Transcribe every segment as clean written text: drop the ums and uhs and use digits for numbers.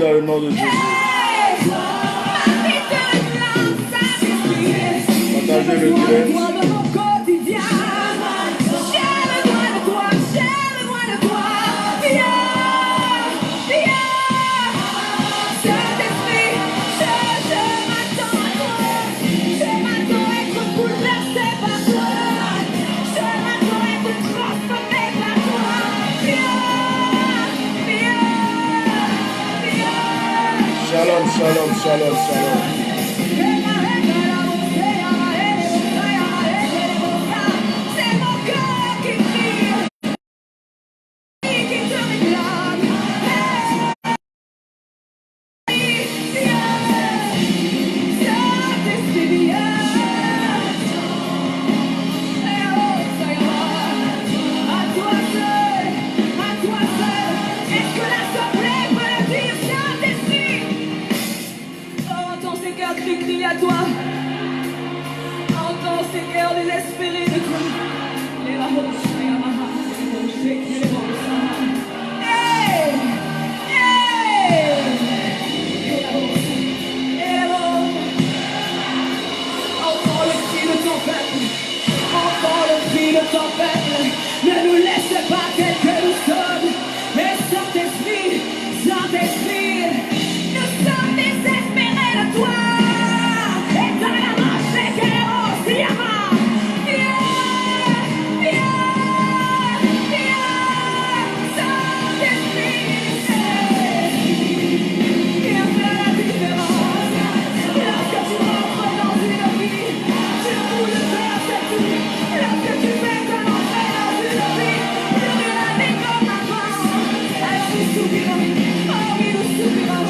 Dans le nom de Jésus. Partagez le direct. Shalom, shalom, shalom, shalom. Ne nous laisse pas tels que nous sommes. Et Saint-Esprit, Saint-Esprit, nous sommes désespérés de toi. Et dans la marche, les héros, Yama. Saint-Esprit, viens faire la différence. Lorsque tu rentres dans une vie, tu bouges faire cette vie. Lorsque tu fais ta rentrée dans une vie, plus rien n'est comme avant. Alors nous soupirons, oh oui nous soupirons,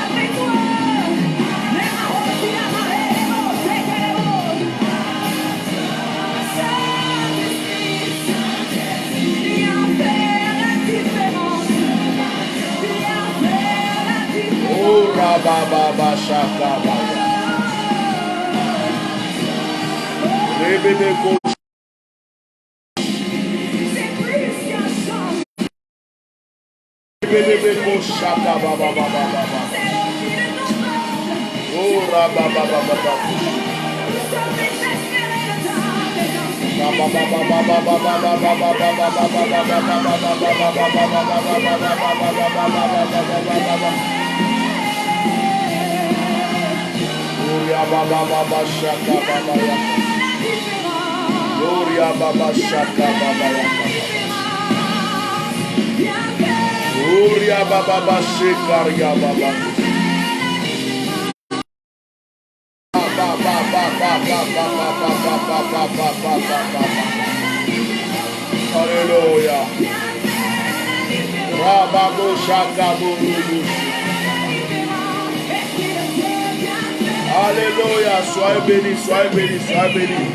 après toi. Les marrons, si la marée, les mots, c'est que les mots. Saint-Esprit, viens faire la différence. Viens faire la différence. Oh, Rababa Shaka. Bébé coach. C'est plus qu'un chant. Bébé coach Shaka Baba Baba. C'est l'envie de ton peuple. Oh, Rababa Baba. Nous sommes désespérés de ta présence. Gloria Baba Shaka Baba. Gloria Baba Shaka Baba. Gloria Baba Shekaria Baba. Baba. Alléluia. Rababo Shakaburubu. Alléluia. Soyez bénis, soyez bénis, soyez bénis.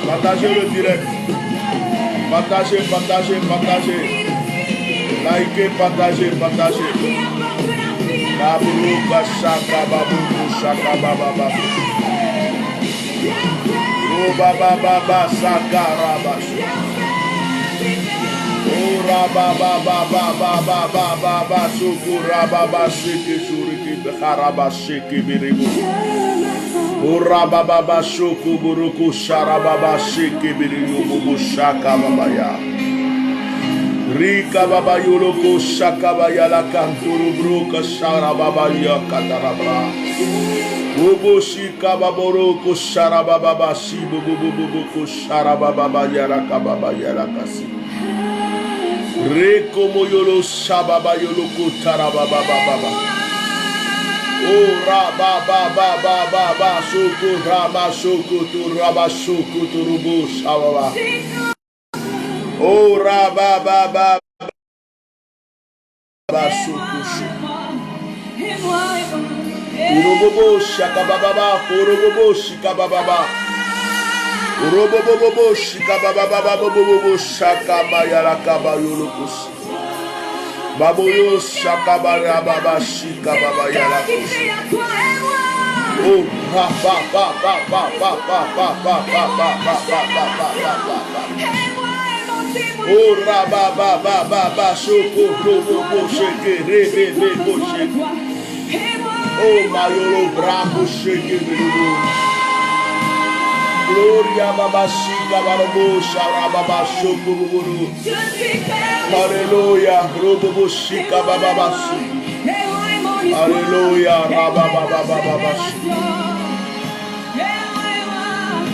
Partagez le direct. Partagez, partagez, partagez. Likez, partagez, partagez. Baburuka Shakababuku Shakabababa. Oh baba baba sakaraba. Oh raba baba baba baba baba sukura baba shiki shuriki haraba shiki biribu. Oh raba baba shuku buruku sharababa shiki biribu bubu shaka baba ya. Rika baba yuloko shaka baya la kanturu bruka sharababa ya katarabra. Bobo shika baboro ko sharababa shi bobo bobo ko sharababa yara kababa yara kasi. Reko moyolo shababa yolo ko tarababa baba. Oh raba baba baba baba soko raba soko tu raba soko tu rubo shababa. Oh raba baba baba soko soko. Urobobo shakababa, urobobo shikababa, urobobo shikababa, bobo shakabaya kabayolokus. Baboyo shakabara baba shikababa yalakus. Oh, pa pa pa pa pa pa pa pa pa pa pa pa pa pa pa. Oh, raba baba baba shoko robo sheke rebe rebo sheke. Oh, Mayolo Bravo Shake. Gloria Baba Shika Barabo Sharababa Shokuru. Hallelujah. Robo Shika Baba. Hallelujah. Rababa Baba.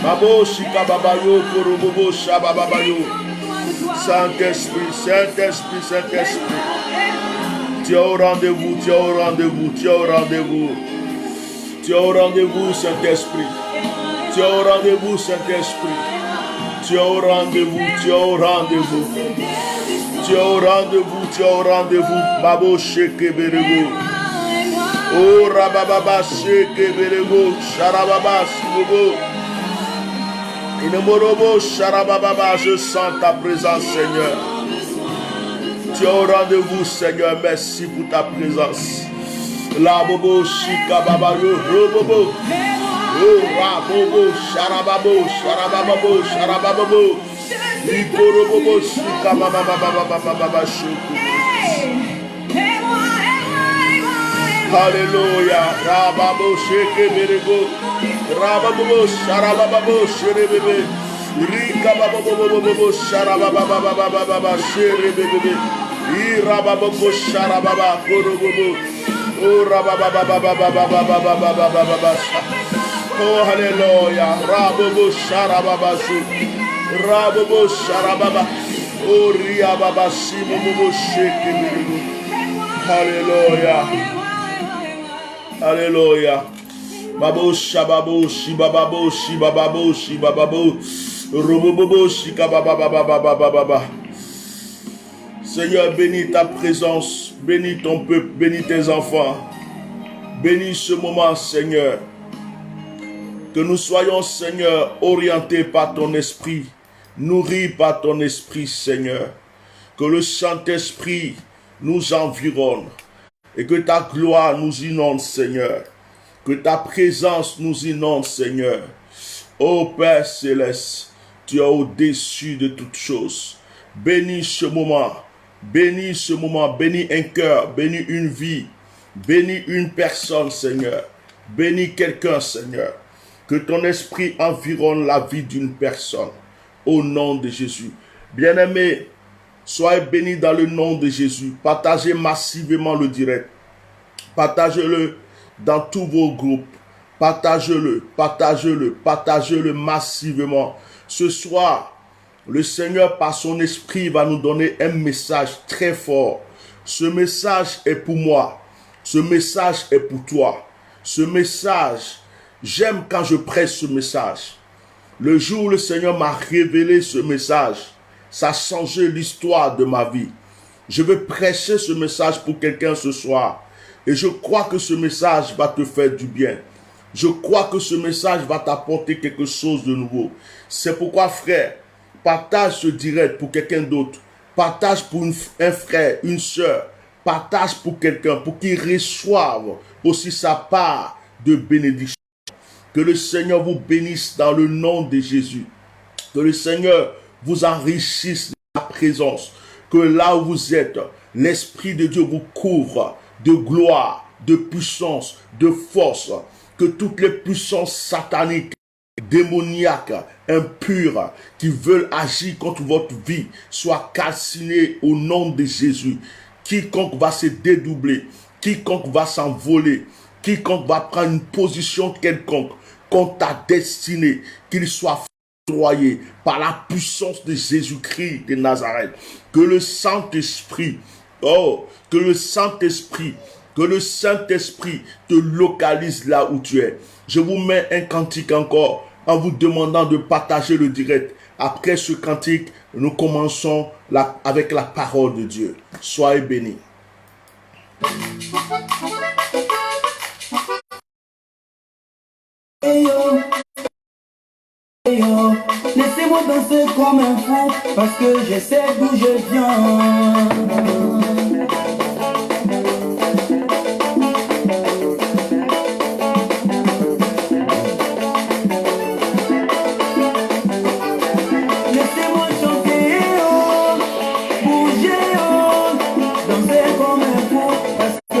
Babo Shika Baba Yoko Robo Shababa Yo. Saint-Esprit, Saint-Esprit, Saint-Esprit. Tu es au rendez-vous, tu es au rendez-vous, tu es au rendez-vous. Tu es au rendez-vous, Saint-Esprit. Tu es au rendez-vous, Saint-Esprit. Tu es au rendez-vous, tu es au rendez-vous. Tu es au rendez-vous, tu es au rendez-vous. Babo Sheke Berego. Oh Rababa Sheke Berego. Sharababa Sibogo. Inemorobo Sharababa. Je sens ta présence, Seigneur. Tu es au rendez-vous, Seigneur. Merci pour ta présence. La bobo shika baba yo robobo. Oh rabobo sharababo sharababo sharababo. Ikorobobo shika baba baba shuku. Hallelujah. Rababo sheke berego. Rababo sharababo sherebebe. Rika baba bobo sharababa sherebebe. Irababo sharababa korobobo. Oh rababa. Oh hallelujah. Rababo sharababa. Rababo sharababa. Oh riababa simobo sheke berego. Hallelujah. Hallelujah. Babo shababo shibababo shibababo shibababo robobobo shikabababababababa. Seigneur, bénis ta présence, bénis ton peuple, bénis tes enfants. Bénis ce moment, Seigneur. Que nous soyons, Seigneur, orientés par ton esprit, nourris par ton esprit, Seigneur. Que le Saint-Esprit nous environne et que ta gloire nous inonde, Seigneur. Que ta présence nous inonde, Seigneur. Ô Père Céleste, tu es au-dessus de toutes choses. Bénis ce moment. Bénis ce moment. Bénis un cœur. Bénis une vie. Bénis une personne, Seigneur. Bénis quelqu'un, Seigneur. Que ton esprit environne la vie d'une personne. Au nom de Jésus. Bien-aimés, soyez bénis dans le nom de Jésus. Partagez massivement le direct. Partagez-le dans tous vos groupes. Partagez-le, partagez-le, partagez-le massivement. Ce soir, le Seigneur, par son esprit, va nous donner un message très fort. Ce message est pour moi. Ce message est pour toi. Ce message J'aime quand je prêche ce message. Le jour où le Seigneur m'a révélé ce message, ça a changé l'histoire de ma vie. Je veux prêcher ce message pour quelqu'un ce soir. Et je crois que ce message va te faire du bien. Je crois que ce message va t'apporter quelque chose de nouveau. C'est pourquoi, frère, partage ce direct pour quelqu'un d'autre. Partage pour un frère, une soeur. Partage pour quelqu'un, pour qu'il reçoive aussi sa part de bénédiction. Que le Seigneur vous bénisse dans le nom de Jésus. Que le Seigneur vous enrichisse de sa présence. Que là où vous êtes, l'Esprit de Dieu vous couvre de gloire, de puissance, de force. Que toutes les puissances sataniques, démoniaques, impures, qui veulent agir contre votre vie, soient calcinées au nom de Jésus. Quiconque va se dédoubler, quiconque va s'envoler, quiconque va prendre une position quelconque contre ta destinée, qu'il soit foudroyé par la puissance de Jésus-Christ de Nazareth. Que le Saint-Esprit, que le Saint-Esprit te localise là où tu es. Je vous mets un cantique encore en vous demandant de partager le direct. Après ce cantique, nous commençons avec la parole de Dieu. Soyez bénis. Laissez-moi danser comme un fou parce que je sais d'où je viens. Laissez-moi chanter, bouger, danser comme un fou parce que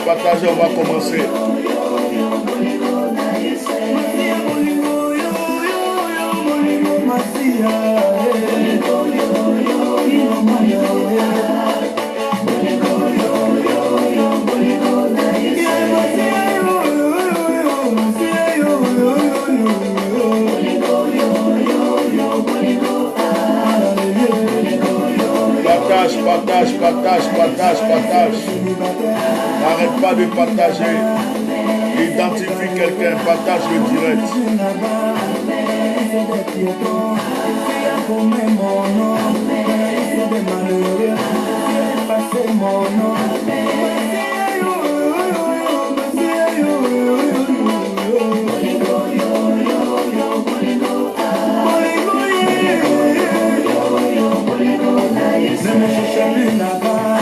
Partagez, on va commencer. Partage. N'arrête pas de partager. Identifie quelqu'un, partage le direct. Ne me cherchez plus là-bas,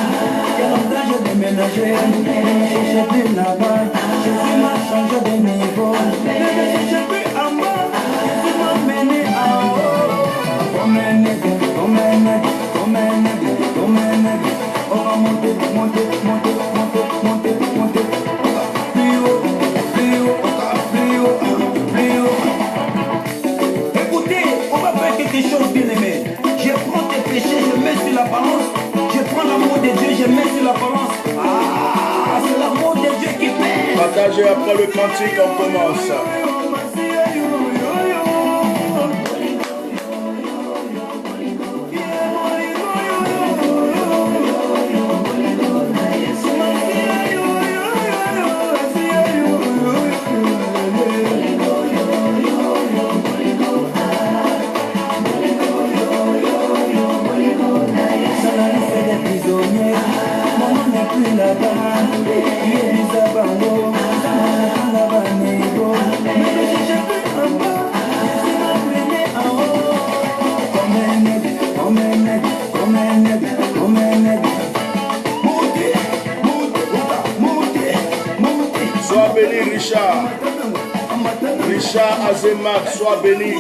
il y a longtemps j'ai déménagé. Ne me cherchez plus là-bas, Jésus m'a changé de niveau. Ne me cherchez plus en bas, Jésus m'a mené en haut. Comme un aigle, comme un aigle, comme un aigle, comme un aigle. On va monter, monter, monter, monter, monter, monter. Plus haut, plus haut, plus haut, plus haut. Écoutez, on va faire quelque chose bien aimé. Je prends tes péchés, je mets sur la balance. Je prends l'amour de Dieu, je mets sur la balance. Ah, c'est l'amour de Dieu qui paie. Partagez après le cantique, on commence. Sois béni, Richard Azemat, sois béni.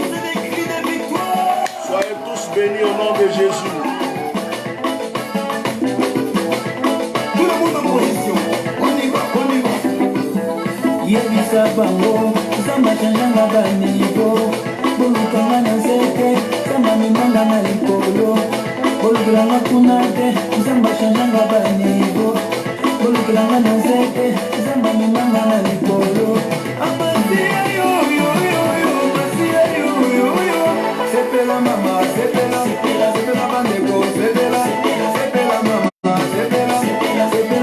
Soyez tous bénis au nom de Jésus. Tout le monde en position. On y va. Yebisa bango, samba chanjanga banigo. Bolukanga na nzete, samba mimanga na likolo. Bolukulanga kunate, samba chanjanga banigo. Bolukulanga na nzete, samba mimanga na likolo. Abasia yo yo yo yo, abasia yo yo yo. Sepela mama, sepela, sepela bandeko, sepela, sepela mama, sepela, sepela.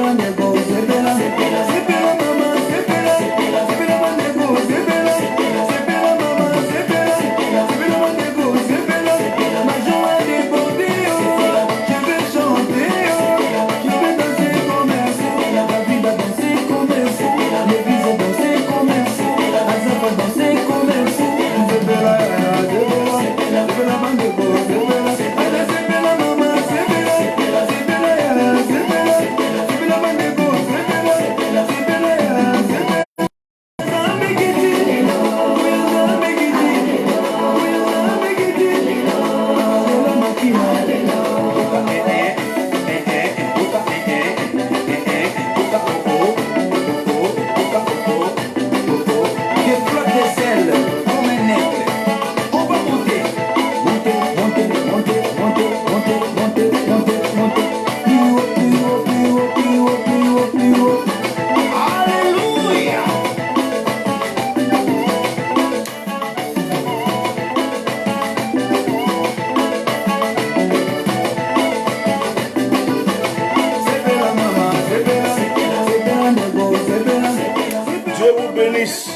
bénisse.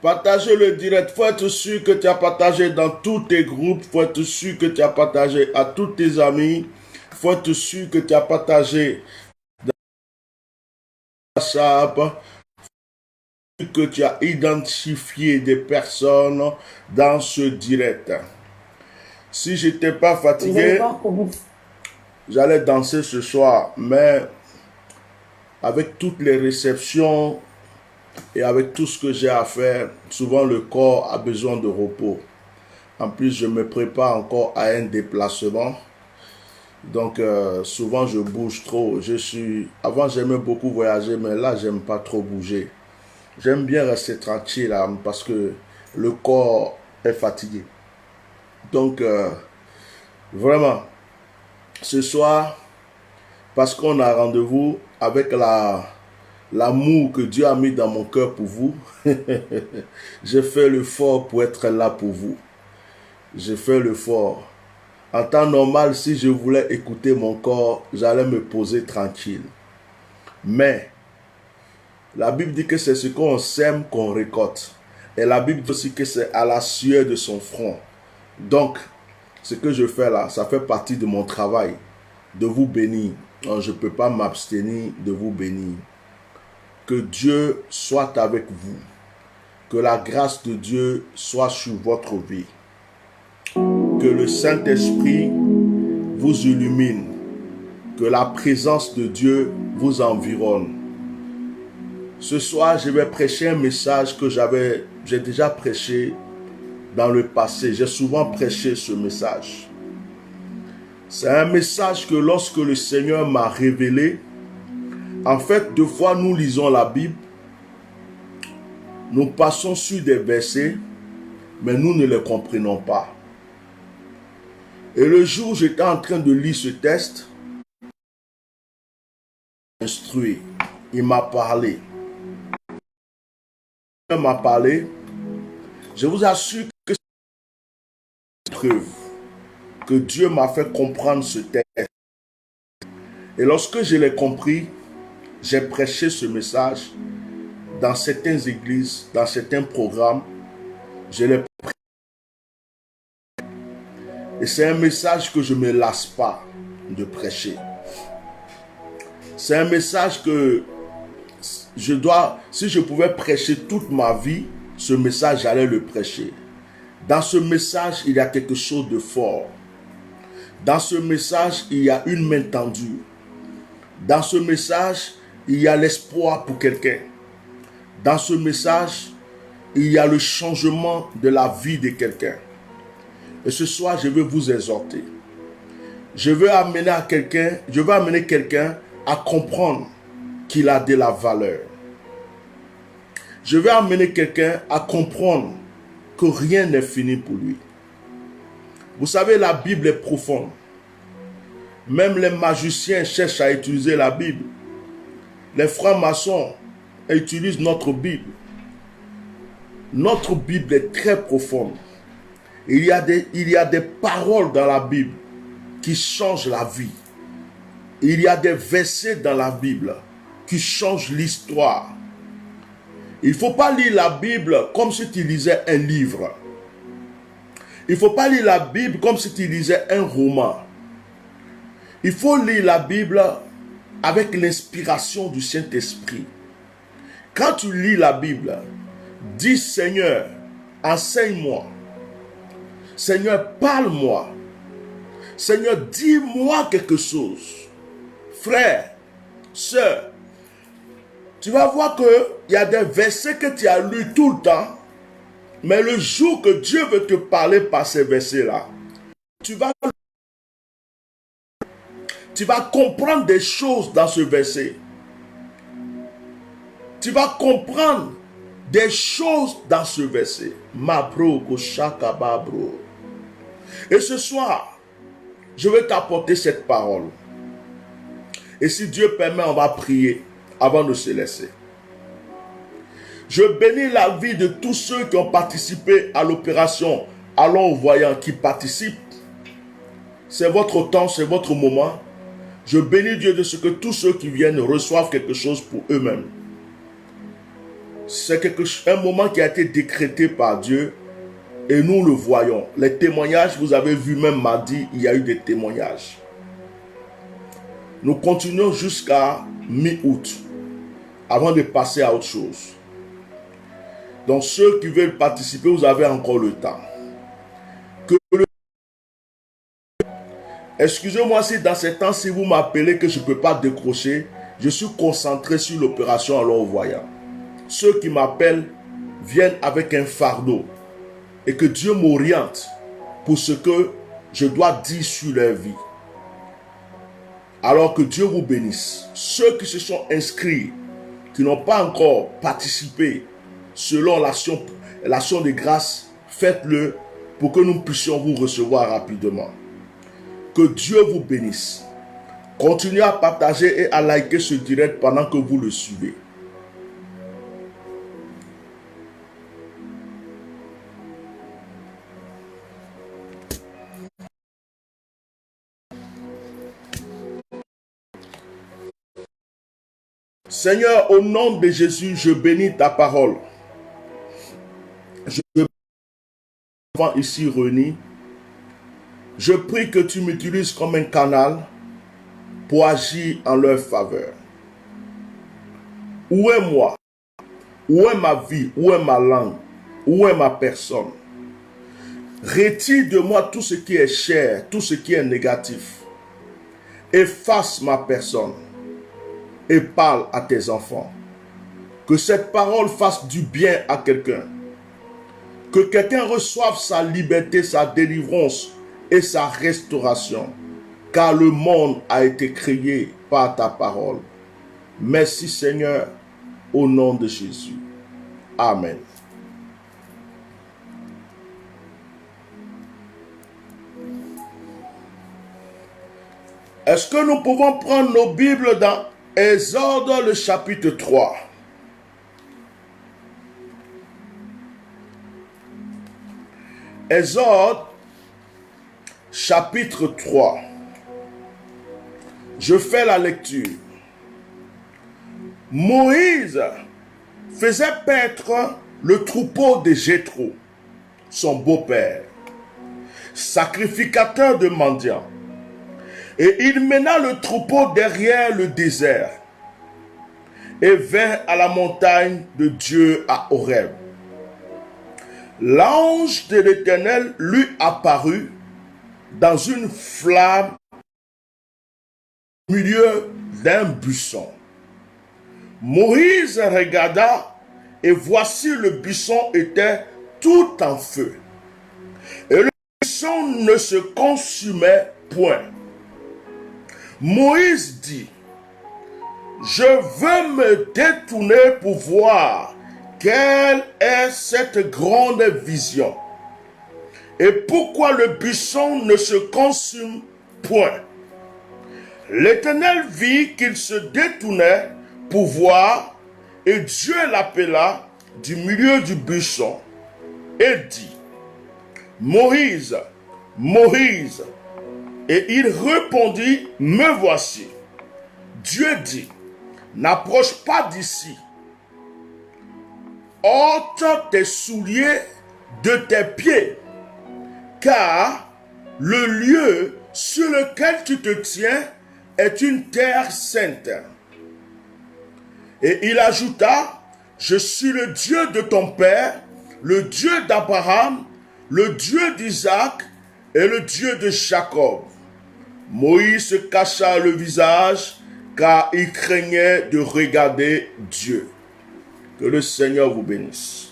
Partagez le direct. Faut être sûr que tu as partagé dans tous tes groupes. Faut être sûr que tu as partagé à tous tes amis. Faut être sûr que tu as partagé dans WhatsApp. Que tu as identifié des personnes dans ce direct. Si je n'étais pas fatigué, j'allais danser ce soir, mais avec toutes les réceptions et avec tout ce que j'ai à faire, souvent le corps a besoin de repos. En plus, je me prépare encore à un déplacement. Donc, souvent, je bouge trop. Avant, j'aimais beaucoup voyager, mais là, j'aime pas trop bouger. J'aime bien rester tranquille hein, parce que le corps est fatigué. Donc, vraiment, ce soir, parce qu'on a rendez-vous avec l'amour que Dieu a mis dans mon cœur pour vous, j'ai fait l'effort pour être là pour vous. J'ai fait l'effort. En temps normal, si je voulais écouter mon corps, j'allais me poser tranquille. Mais, la Bible dit que c'est ce qu'on sème qu'on récolte. Et la Bible dit aussi que c'est à la sueur de son front. Donc, ce que je fais là, ça fait partie de mon travail, de vous bénir. Donc, je ne peux pas m'abstenir de vous bénir. Que Dieu soit avec vous. Que la grâce de Dieu soit sur votre vie. Que le Saint-Esprit vous illumine. Que la présence de Dieu vous environne. Ce soir, je vais prêcher un message que j'ai déjà prêché dans le passé. J'ai souvent prêché ce message. C'est un message que lorsque le Seigneur m'a révélé, en fait, deux fois nous lisons la Bible, nous passons sur des versets, mais nous ne les comprenons pas. Et le jour où j'étais en train de lire ce texte, instruit, il m'a parlé. M'a parlé, je vous assure que c'est une preuve que Dieu m'a fait comprendre ce texte. Et lorsque je l'ai compris, j'ai prêché ce message dans certaines églises, dans certains programmes. Je l'ai prêché. Et c'est un message que je ne me lasse pas de prêcher. C'est un message que si je pouvais prêcher toute ma vie, ce message, j'allais le prêcher. Dans ce message, il y a quelque chose de fort. Dans ce message, il y a une main tendue. Dans ce message, il y a l'espoir pour quelqu'un. Dans ce message, il y a le changement de la vie de quelqu'un. Et ce soir, je veux vous exhorter. Je veux amener quelqu'un à comprendre qu'il a de la valeur. Je vais amener quelqu'un à comprendre que rien n'est fini pour lui. Vous savez, la Bible est profonde. Même les magiciens cherchent à utiliser la Bible. Les francs-maçons utilisent notre Bible. Notre Bible est très profonde. Il y a des paroles dans la Bible qui changent la vie. Il y a des versets dans la Bible qui changent l'histoire. Il ne faut pas lire la Bible comme si tu lisais un livre. Il ne faut pas lire la Bible comme si tu lisais un roman. Il faut lire la Bible avec l'inspiration du Saint-Esprit. Quand tu lis la Bible, dis Seigneur, enseigne-moi. Seigneur, parle-moi. Seigneur, dis-moi quelque chose. Frère, sœur, tu vas voir qu'il y a des versets que tu as lus tout le temps, mais le jour que Dieu veut te parler par ces versets-là, tu vas comprendre des choses dans ce verset. Tu vas comprendre des choses dans ce verset. Mabro, Koshaka, bro. Et ce soir, je vais t'apporter cette parole. Et si Dieu permet, on va prier avant de se laisser. Je bénis la vie de tous ceux qui ont participé à l'opération Allons aux voyants, qui participent. C'est votre temps, c'est votre moment. Je bénis Dieu de ce que tous ceux qui viennent reçoivent quelque chose pour eux-mêmes. C'est un moment qui a été décrété par Dieu et nous le voyons. Les témoignages, vous avez vu même mardi, il y a eu des témoignages. Nous continuons jusqu'à mi-août avant de passer à autre chose. Donc ceux qui veulent participer, vous avez encore le temps. Excusez-moi si dans ces temps, si vous m'appelez que je ne peux pas décrocher, je suis concentré sur l'opération alors voyant. Ceux qui m'appellent viennent avec un fardeau et que Dieu m'oriente pour ce que je dois dire sur leur vie. Alors que Dieu vous bénisse. Ceux qui se sont inscrits, qui n'ont pas encore participé selon l'action de grâce, faites-le pour que nous puissions vous recevoir rapidement. Que Dieu vous bénisse. Continuez à partager et à liker ce direct pendant que vous le suivez. Seigneur, au nom de Jésus, je bénis ta parole. Je bénis les enfants ici réunis. Je prie que tu m'utilises comme un canal pour agir en leur faveur. Où est moi? Où est ma vie? Où est ma langue? Où est ma personne? Retire de moi tout ce qui est cher, tout ce qui est négatif. Efface ma personne et parle à tes enfants. Que cette parole fasse du bien à quelqu'un. Que quelqu'un reçoive sa liberté, sa délivrance et sa restauration. Car le monde a été créé par ta parole. Merci Seigneur, au nom de Jésus. Amen. Est-ce que nous pouvons prendre nos Bibles dans Exode le chapitre 3? Exode chapitre 3. Je fais la lecture. Moïse faisait paître le troupeau de Jéthro, son beau-père, sacrificateur de mendiants. Et il mena le troupeau derrière le désert et vint à la montagne de Dieu à Horeb. L'ange de l'Éternel lui apparut dans une flamme au milieu d'un buisson. Moïse regarda et voici le buisson était tout en feu. Et le buisson ne se consumait point. Moïse dit, je veux me détourner pour voir quelle est cette grande vision et pourquoi le buisson ne se consume point. L'Éternel vit qu'il se détournait pour voir et Dieu l'appela du milieu du buisson et dit, Moïse, Moïse. Et il répondit, me voici. Dieu dit, n'approche pas d'ici. Ôte tes souliers de tes pieds, car le lieu sur lequel tu te tiens est une terre sainte. Et il ajouta, je suis le Dieu de ton père, le Dieu d'Abraham, le Dieu d'Isaac et le Dieu de Jacob. Moïse se cacha le visage car il craignait de regarder Dieu. Que le Seigneur vous bénisse.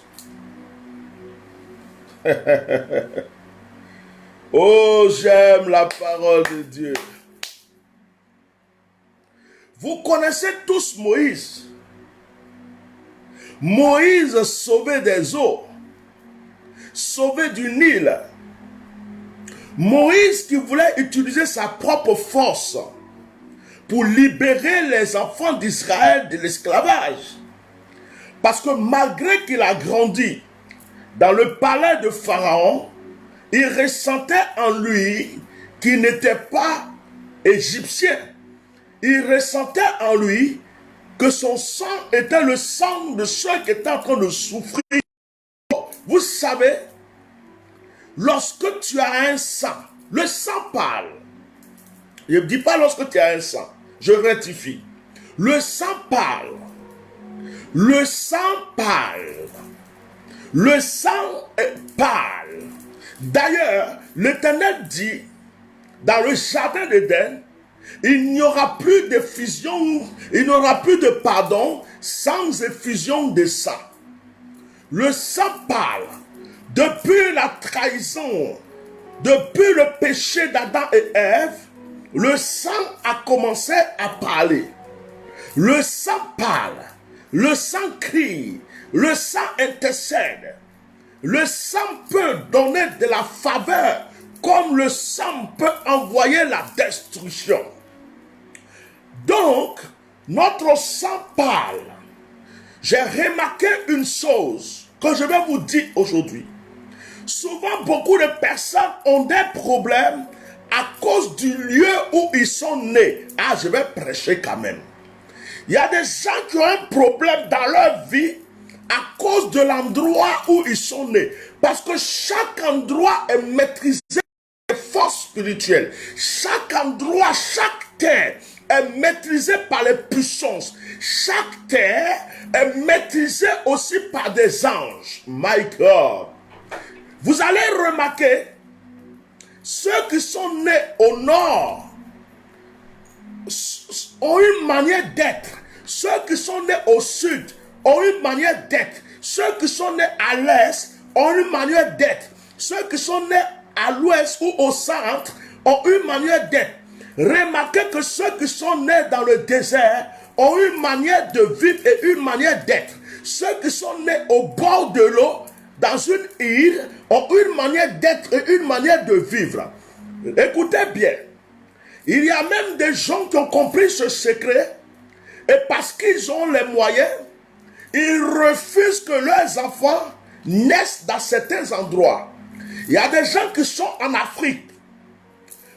Oh, j'aime la parole de Dieu. Vous connaissez tous Moïse. Moïse sauvé des eaux, sauvé du Nil. Moïse qui voulait utiliser sa propre force pour libérer les enfants d'Israël de l'esclavage. Parce que malgré qu'il a grandi dans le palais de Pharaon, il ressentait en lui qu'il n'était pas égyptien. Il ressentait en lui que son sang était le sang de ceux qui étaient en train de souffrir. Vous savez, lorsque tu as un sang, le sang parle. Je ne dis pas lorsque tu as un sang, je rectifie. Le sang parle. Le sang parle. Le sang parle. D'ailleurs, l'Éternel dit, dans le jardin d'Éden, il n'y aura plus d'effusion, il n'y aura plus de pardon sans effusion de sang. Le sang parle. Depuis la trahison, depuis le péché d'Adam et Ève, le sang a commencé à parler. Le sang parle. Le sang crie. Le sang intercède. Le sang peut donner de la faveur comme le sang peut envoyer la destruction. Donc, notre sang parle. J'ai remarqué une chose que je vais vous dire aujourd'hui. Souvent, beaucoup de personnes ont des problèmes à cause du lieu où ils sont nés. Ah, je vais prêcher quand même. Il y a des gens qui ont un problème dans leur vie à cause de l'endroit où ils sont nés. Parce que chaque endroit est maîtrisé par les forces spirituelles. Chaque endroit, chaque terre est maîtrisée par les puissances. Chaque terre est maîtrisée aussi par des anges. My God. Vous allez remarquer, ceux qui sont nés au nord ont une manière d'être. Ceux qui sont nés au sud ont une manière d'être. Ceux qui sont nés à l'est ont une manière d'être. Ceux qui sont nés à l'ouest ou au centre ont une manière d'être. Remarquez que ceux qui sont nés dans le désert ont une manière de vivre et une manière d'être. Ceux qui sont nés au bord de l'eau, dans une île, ont une manière d'être et une manière de vivre. Écoutez bien, il y a même des gens qui ont compris ce secret et parce qu'ils ont les moyens, ils refusent que leurs enfants naissent dans certains endroits. Il y a des gens qui sont en Afrique,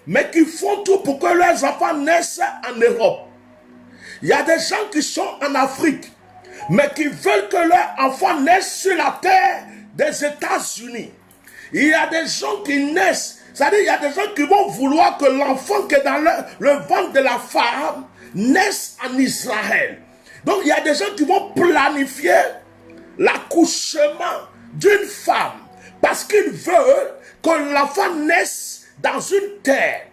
mais qui font tout pour que leurs enfants naissent en Europe. Il y a des gens qui sont en Afrique, mais qui veulent que leurs enfants naissent sur la terre des États-Unis. Il y a des gens qui naissent, c'est-à-dire il y a des gens qui vont vouloir que l'enfant qui est dans le ventre de la femme naisse en Israël. Donc il y a des gens qui vont planifier l'accouchement d'une femme parce qu'ils veulent que l'enfant naisse dans une terre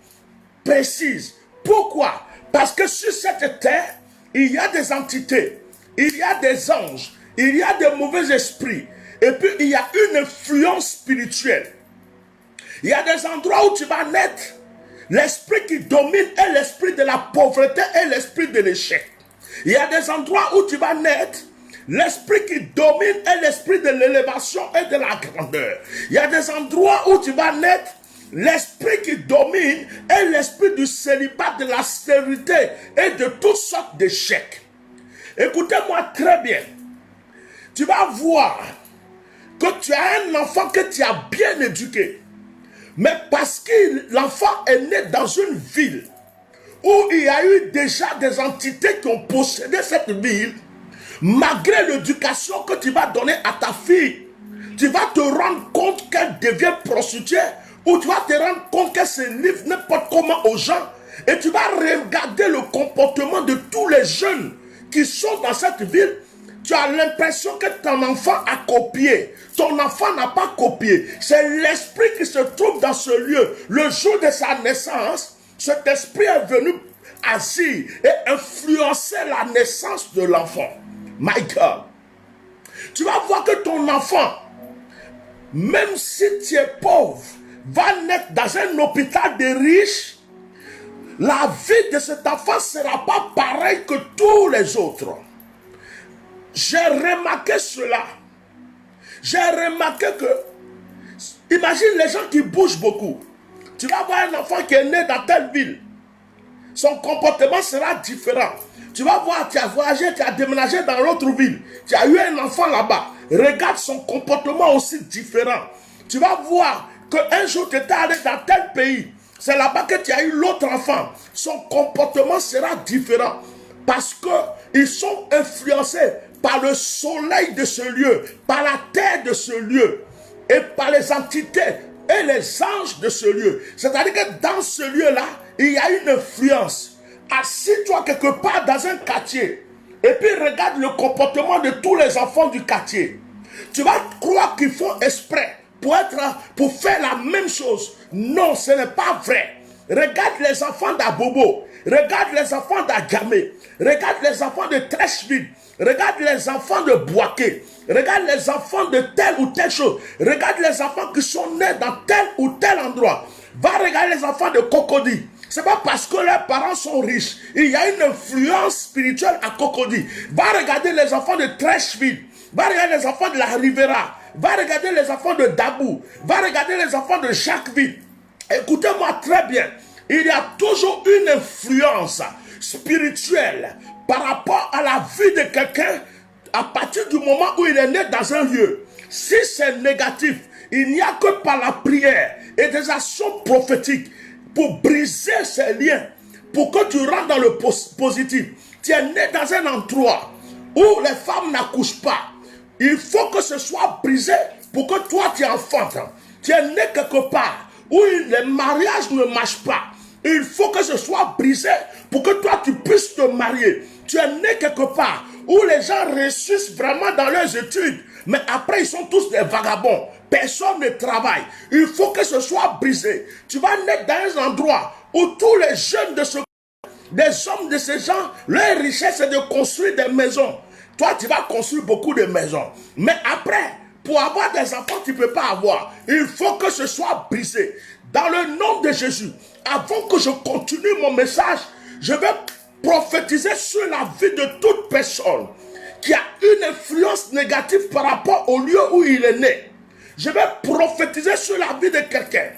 précise. Pourquoi? Parce que sur cette terre, il y a des entités, il y a des anges, il y a des mauvais esprits, et puis il y a une influence spirituelle. Il y a des endroits où tu vas naître, l'esprit qui domine est l'esprit de la pauvreté et l'esprit de l'échec. Il y a des endroits où tu vas naître, l'esprit qui domine est l'esprit de l'élévation et de la grandeur. Il y a des endroits où tu vas naître, l'esprit qui domine est l'esprit du célibat, de la stérilité et de toutes sortes d'échecs. Écoutez-moi très bien. Tu vas voir que tu as un enfant que tu as bien éduqué. Mais parce que l'enfant est né dans une ville où il y a eu déjà des entités qui ont possédé cette ville, malgré l'éducation que tu vas donner à ta fille, tu vas te rendre compte qu'elle devient prostituée, ou tu vas te rendre compte qu'elle se livre n'importe comment aux gens, et tu vas regarder le comportement de tous les jeunes qui sont dans cette ville. Tu as l'impression que ton enfant a copié. Ton enfant n'a pas copié. C'est l'esprit qui se trouve dans ce lieu. Le jour de sa naissance, cet esprit est venu agir et influencer la naissance de l'enfant. My God. Tu vas voir que ton enfant, même si tu es pauvre, va naître dans un hôpital de riches. La vie de cet enfant ne sera pas pareille que tous les autres. J'ai remarqué cela. J'ai remarqué que, imagine les gens qui bougent beaucoup. Tu vas voir un enfant qui est né dans telle ville. Son comportement sera différent. Tu vas voir, tu as voyagé, tu as déménagé dans l'autre ville. Tu as eu un enfant là-bas. Regarde son comportement aussi différent. Tu vas voir qu'un jour tu étais allé dans tel pays. C'est là-bas que tu as eu l'autre enfant. Son comportement sera différent. parce qu'ils sont influencés par le soleil de ce lieu, par la terre de ce lieu, et par les entités et les anges de ce lieu. C'est-à-dire que dans ce lieu-là, il y a une influence. Assis-toi quelque part dans un quartier, et puis regarde le comportement de tous les enfants du quartier. Tu vas croire qu'ils font exprès pour faire la même chose. Non, ce n'est pas vrai. Regarde les enfants d'Abobo, regarde les enfants d'Agamé, regarde les enfants de Trècheville, regarde les enfants de Boaké, regarde les enfants de telle ou telle chose, regarde les enfants qui sont nés dans tel ou tel endroit. Va regarder les enfants de Cocody. C'est pas parce que leurs parents sont riches. Il y a une influence spirituelle à Cocody. Va regarder les enfants de Trècheville. Va regarder les enfants de la Rivera. Va regarder les enfants de Dabou. Va regarder les enfants de Jacquesville. Écoutez-moi très bien. Il y a toujours une influence spirituelle par rapport à la vie de quelqu'un à partir du moment où il est né dans un lieu. Si c'est négatif, il n'y a que par la prière et des actions prophétiques pour briser ces liens, pour que tu rentres dans le positif. Tu es né dans un endroit où les femmes n'accouchent pas. Il faut que ce soit brisé pour que toi tu enfantes. Tu es né quelque part où les mariages ne marchent pas. Il faut que ce soit brisé pour que toi tu puisses te marier. Tu es né quelque part où les gens réussissent vraiment dans leurs études, mais après ils sont tous des vagabonds. Personne ne travaille. Il faut que ce soit brisé. Tu vas naître dans un endroit où tous les jeunes des hommes de ces gens, leur richesse c'est de construire des maisons. Toi tu vas construire beaucoup de maisons. Mais après, pour avoir des enfants, tu ne peux pas avoir. Il faut que ce soit brisé. Dans le nom de Jésus, avant que je continue mon message, je vais prophétiser sur la vie de toute personne qui a une influence négative par rapport au lieu où il est né. Je vais prophétiser sur la vie de quelqu'un.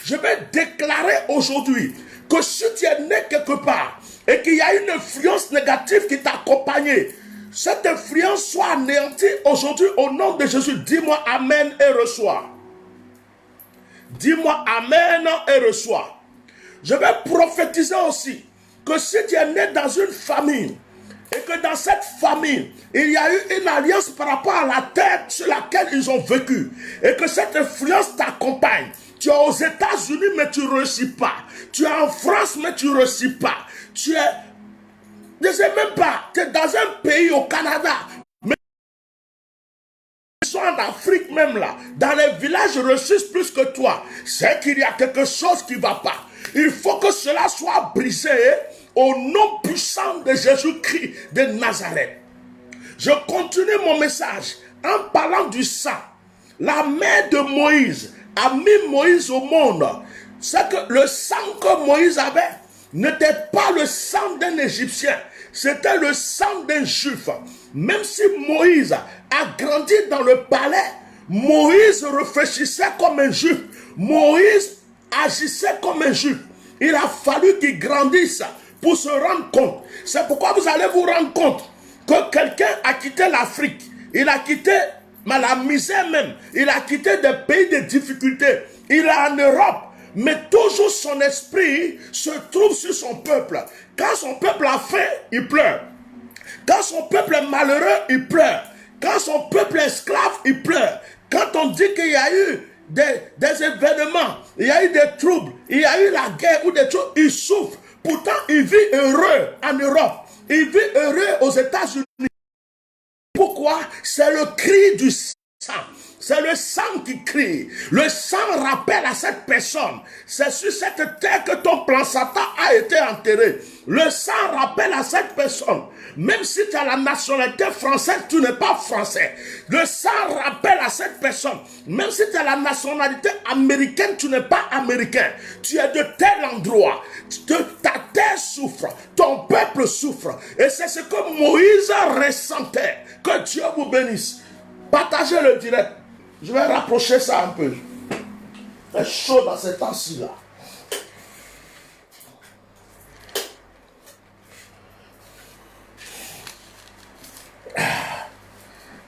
Je vais déclarer aujourd'hui que si tu es né quelque part et qu'il y a une influence négative qui t'a accompagné, cette influence soit anéantie aujourd'hui au nom de Jésus. Dis-moi Amen et reçois. Dis-moi Amen et reçois. Je vais prophétiser aussi que si tu es né dans une famille et que dans cette famille, il y a eu une alliance par rapport à la terre sur laquelle ils ont vécu et que cette influence t'accompagne. Tu es aux États-Unis mais tu ne réussis pas. Tu es en France mais tu ne réussis pas. Tu es, je ne sais même pas, tu es dans un pays au Canada. Mais ils sont en Afrique même là. Dans les villages, ils réussissent plus que toi. C'est qu'il y a quelque chose qui ne va pas. Il faut que cela soit brisé au nom puissant de Jésus-Christ de Nazareth. Je continue mon message en parlant du sang. La mère de Moïse a mis Moïse au monde. C'est que le sang que Moïse avait n'était pas le sang d'un Égyptien. C'était le sang d'un Juif. Même si Moïse a grandi dans le palais, Moïse réfléchissait comme un Juif. Moïse agissait comme un Juif. Il a fallu qu'il grandisse pour se rendre compte. C'est pourquoi vous allez vous rendre compte que quelqu'un a quitté l'Afrique. Il a quitté la misère même. Il a quitté des pays de difficultés. Il est en Europe. Mais toujours son esprit se trouve sur son peuple. Quand son peuple a faim, il pleure. Quand son peuple est malheureux, il pleure. Quand son peuple est esclave, il pleure. Quand on dit qu'il y a eu des événements, il y a eu des troubles, il y a eu la guerre ou des choses, il souffre. Pourtant, il vit heureux en Europe. Il vit heureux aux États-Unis. Pourquoi? C'est le cri du sang. C'est le sang qui crie. Le sang rappelle à cette personne. C'est sur cette terre que ton plan Satan a été enterré. Le sang rappelle à cette personne. Même si tu as la nationalité française, tu n'es pas français. Le sang rappelle à cette personne. Même si tu as la nationalité américaine, tu n'es pas américain. Tu es de tel endroit. Ta terre souffre. Ton peuple souffre. Et c'est ce que Moïse ressentait. Que Dieu vous bénisse. Partagez le direct. Je vais rapprocher ça un peu. C'est chaud dans ces temps-ci là.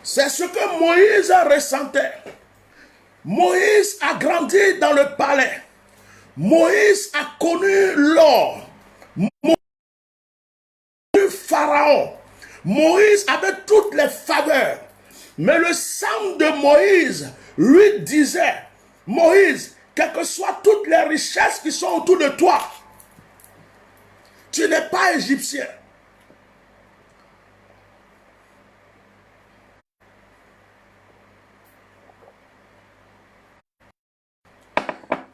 C'est ce que Moïse ressentait. Moïse a grandi dans le palais. Moïse a connu l'or. Moïse a connu Pharaon. Moïse avait toutes les faveurs. Mais le sang de Moïse lui disait, Moïse, quelles que soient toutes les richesses qui sont autour de toi, tu n'es pas égyptien.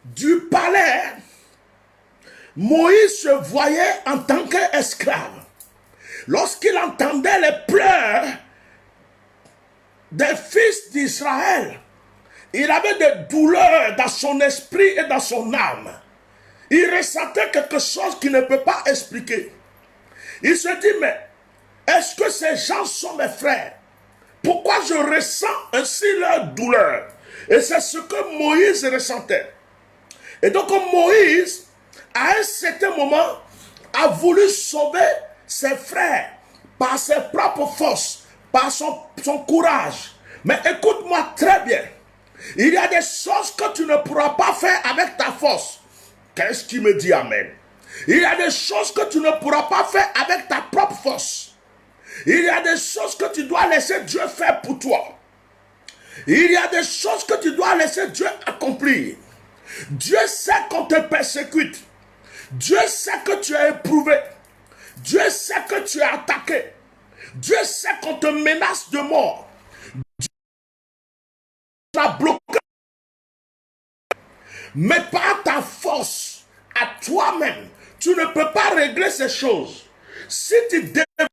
Du palais, Moïse se voyait en tant qu'esclave. Lorsqu'il entendait les pleurs des fils d'Israël, il avait des douleurs dans son esprit et dans son âme. Il ressentait quelque chose qu'il ne peut pas expliquer. Il se dit, mais est-ce que ces gens sont mes frères? Pourquoi je ressens ainsi leur douleur? Et c'est ce que Moïse ressentait. Et donc Moïse, à un certain moment, a voulu sauver ses frères par ses propres forces, par son courage. Mais écoute-moi très bien. Il y a des choses que tu ne pourras pas faire avec ta force. Qu'est-ce qui me dit amen? Il y a des choses que tu ne pourras pas faire avec ta propre force. Il y a des choses que tu dois laisser Dieu faire pour toi. Il y a des choses que tu dois laisser Dieu accomplir. Dieu sait qu'on te persécute. Dieu sait que tu es éprouvé. Dieu sait que tu es attaqué. Dieu sait qu'on te menace de mort. Dieu t'a bloqué. Mais par ta force, à toi-même, tu ne peux pas régler ces choses. Si tu développes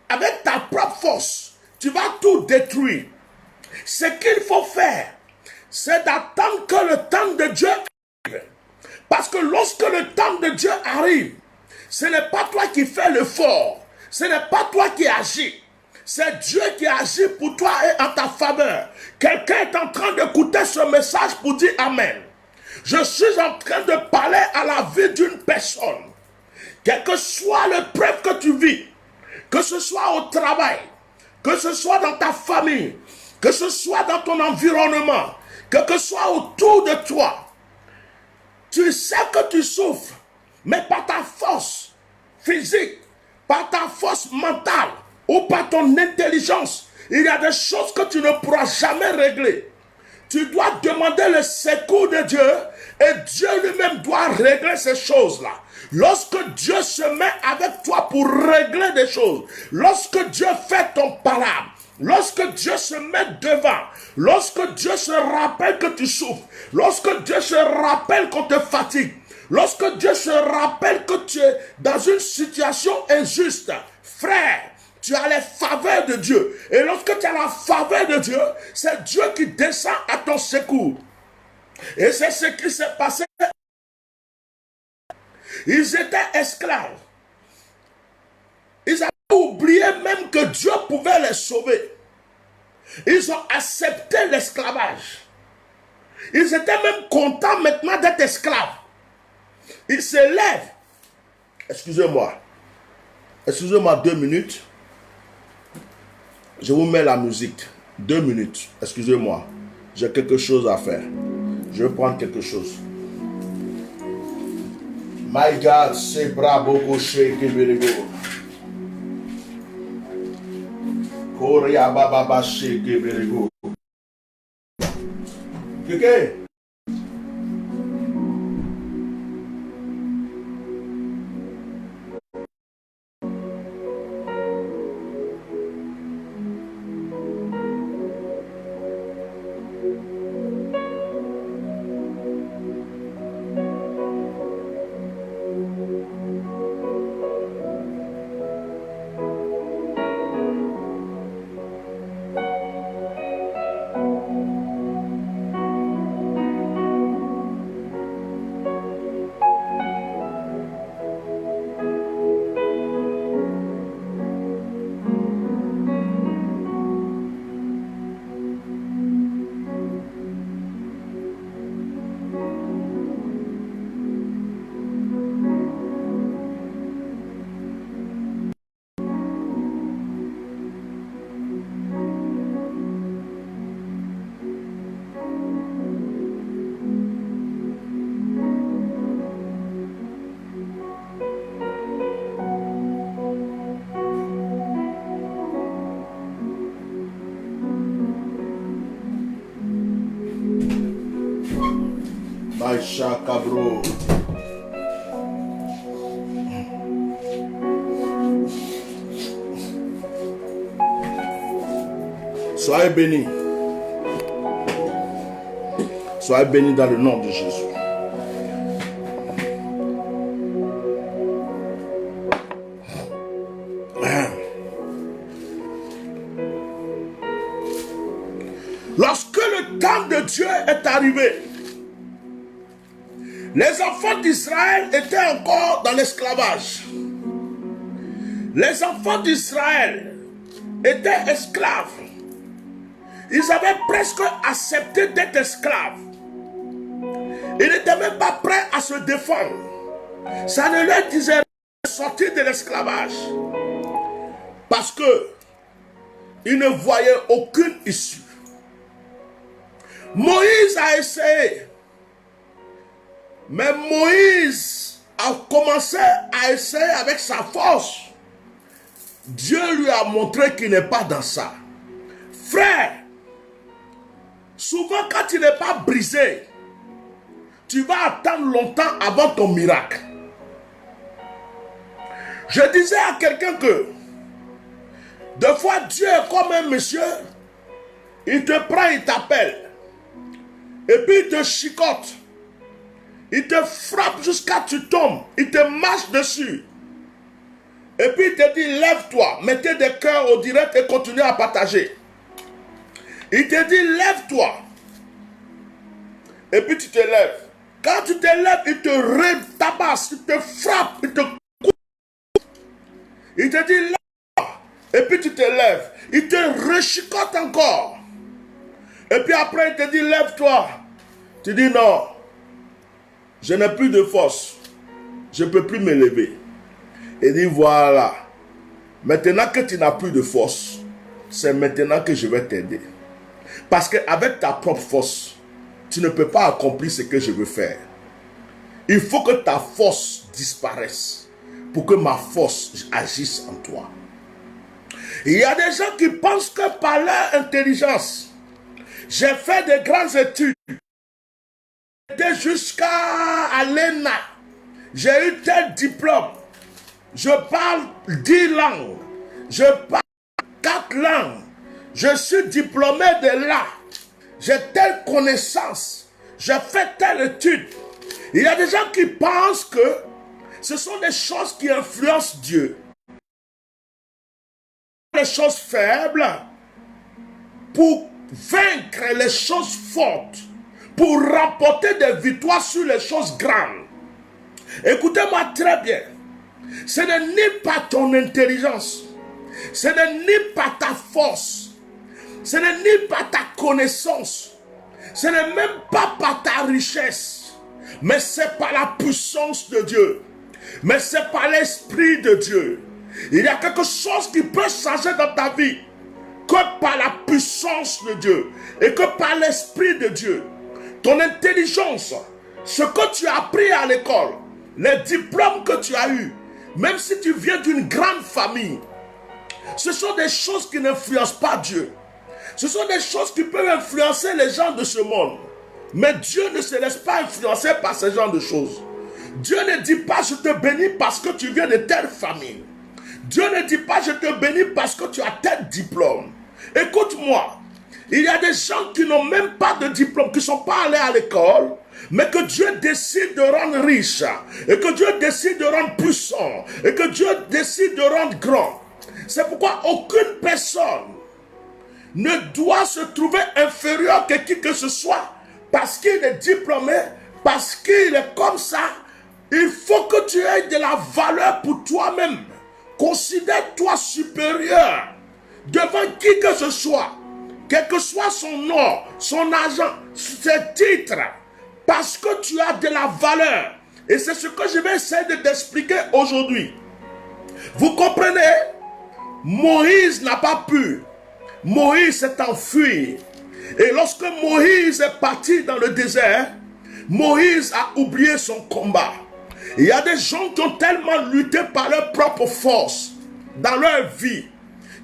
avec ta propre force, tu vas tout détruire. Ce qu'il faut faire, c'est d'attendre que le temps de Dieu arrive. Parce que lorsque le temps de Dieu arrive, ce n'est pas toi qui fais l'effort. Ce n'est pas toi qui agis. C'est Dieu qui agit pour toi et en ta faveur. Quelqu'un est en train d'écouter ce message pour dire Amen. Je suis en train de parler à la vie d'une personne. Quel que soit le preuve que tu vis, que ce soit au travail, que ce soit dans ta famille, que ce soit dans ton environnement, que ce soit autour de toi, tu sais que tu souffres, mais par ta force physique, par ta force mentale ou par ton intelligence, il y a des choses que tu ne pourras jamais régler. Tu dois demander le secours de Dieu et Dieu lui-même doit régler ces choses-là. Lorsque Dieu se met avec toi pour régler des choses, lorsque Dieu fait ton palabre, lorsque Dieu se met devant, lorsque Dieu se rappelle que tu souffres, lorsque Dieu se rappelle qu'on te fatigue, lorsque Dieu se rappelle que tu es dans une situation injuste, frère, tu as les faveurs de Dieu. Et lorsque tu as la faveur de Dieu, c'est Dieu qui descend à ton secours. Et c'est ce qui s'est passé. Ils étaient esclaves. Ils avaient oublié même que Dieu pouvait les sauver. Ils ont accepté l'esclavage. Ils étaient même contents maintenant d'être esclaves. Ils se lèvent. Excusez-moi 2 minutes. Je vous mets la musique. 2 minutes. Excusez-moi. J'ai quelque chose à faire. Je vais prendre quelque chose. My God, c'est bravo, Gaucher, Kebelego. Korea Baba, Shake, Kebelego. Ok? Aïcha Cabro. Soyez bénis. Soyez bénis dans le nom de Jésus. Lorsque le temps de Dieu est arrivé, les enfants d'Israël étaient encore dans l'esclavage. Les enfants d'Israël étaient esclaves. Ils avaient presque accepté d'être esclaves. Ils n'étaient même pas prêts à se défendre. Ça ne leur disait rien de sortir de l'esclavage. Parce que ils ne voyaient aucune issue. Moïse a essayé. Mais Moïse a commencé à essayer avec sa force. Dieu lui a montré qu'il n'est pas dans ça. Frère, souvent quand tu n'es pas brisé, tu vas attendre longtemps avant ton miracle. Je disais à quelqu'un que des fois Dieu est comme un monsieur, il te prend, il t'appelle, et puis il te chicote, il te frappe jusqu'à ce que tu tombes, il te marche dessus, et puis il te dit lève-toi, mettez des cœurs au direct et continuez à partager. Il te dit lève-toi, et puis tu te lèves. Quand tu te lèves, il te retabasse, il te frappe, il te coupe. Il te dit lève-toi, et puis tu te lèves. Il te rechicote encore. Et puis après, il te dit lève-toi. Tu dis non, je n'ai plus de force. Je ne peux plus me lever. Il dit voilà, maintenant que tu n'as plus de force, c'est maintenant que je vais t'aider. Parce qu'avec ta propre force, tu ne peux pas accomplir ce que je veux faire. Il faut que ta force disparaisse pour que ma force agisse en toi. Il y a des gens qui pensent que par leur intelligence, j'ai fait de grandes études. J'étais jusqu'à l'ENA. J'ai eu tel diplôme. Je parle 10 langues. Je parle 4 langues. Je suis diplômé de là. J'ai telle connaissance. J'ai fait telle étude. Il y a des gens qui pensent que ce sont des choses qui influencent Dieu. Les choses faibles pour vaincre les choses fortes, pour remporter des victoires sur les choses grandes. Écoutez-moi très bien. Ce n'est ni pas ton intelligence, ce n'est ni pas ta force, ce n'est ni pas ta connaissance, ce n'est même pas par ta richesse, mais c'est par la puissance de Dieu, mais c'est par l'Esprit de Dieu. Il y a quelque chose qui peut changer dans ta vie que par la puissance de Dieu et que par l'Esprit de Dieu. Ton intelligence, ce que tu as appris à l'école, les diplômes que tu as eus, même si tu viens d'une grande famille, ce sont des choses qui n'influencent pas Dieu. Ce sont des choses qui peuvent influencer les gens de ce monde. Mais Dieu ne se laisse pas influencer par ce genre de choses. Dieu ne dit pas je te bénis parce que tu viens de telle famille. Dieu ne dit pas je te bénis parce que tu as tel diplôme. Écoute-moi, il y a des gens qui n'ont même pas de diplôme, qui ne sont pas allés à l'école, mais que Dieu décide de rendre riche, et que Dieu décide de rendre puissant, et que Dieu décide de rendre grand. C'est pourquoi aucune personne ne doit se trouver inférieur que qui que ce soit, parce qu'il est diplômé, parce qu'il est comme ça. Il faut que tu aies de la valeur pour toi-même. Considère-toi supérieur devant qui que ce soit, quel que soit son nom, son argent, ses titres, parce que tu as de la valeur. Et c'est ce que je vais essayer de t'expliquer aujourd'hui. Vous comprenez? Moïse n'a pas pu. Moïse s'est enfui. Et lorsque Moïse est parti dans le désert, Moïse a oublié son combat. Il y a des gens qui ont tellement lutté par leur propre force dans leur vie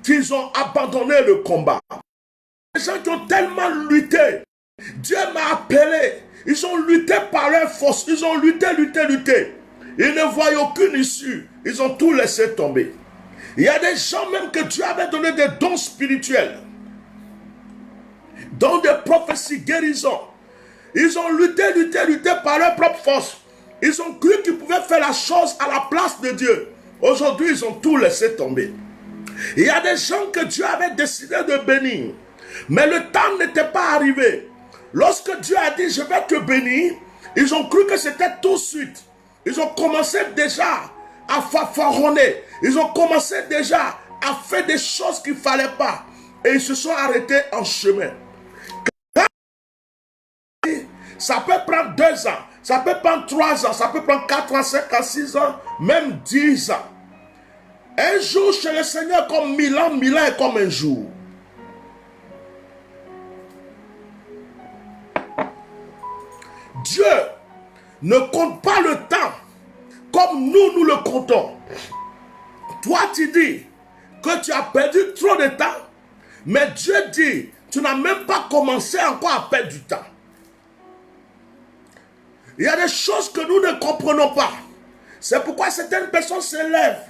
qu'ils ont abandonné le combat. Des gens qui ont tellement lutté Dieu m'a appelé. Ils ont lutté par leur force. Ils ont lutté. Ils ne voyaient aucune issue. Ils ont tout laissé tomber. Il y a des gens même que Dieu avait donné des dons spirituels. Dons de prophétie, guérison. Ils ont lutté par leur propre force. Ils ont cru qu'ils pouvaient faire la chose à la place de Dieu. Aujourd'hui, ils ont tout laissé tomber. Il y a des gens que Dieu avait décidé de bénir. Mais le temps n'était pas arrivé. Lorsque Dieu a dit, je vais te bénir, ils ont cru que c'était tout de suite. Ils ont commencé déjà à fanfaronner. Ils ont commencé déjà à faire des choses qu'il ne fallait pas. Et ils se sont arrêtés en chemin. Ça peut prendre 2 ans, ça peut prendre 3 ans, ça peut prendre 4 ans, 5 ans, 6 ans, même 10 ans. Un jour chez le Seigneur comme 1000 ans, 1000 ans est comme un jour. Dieu ne compte pas le temps comme nous le comptons. Toi, tu dis que tu as perdu trop de temps, mais Dieu dit, tu n'as même pas commencé encore à perdre du temps. Il y a des choses que nous ne comprenons pas. C'est pourquoi certaines personnes se lèvent.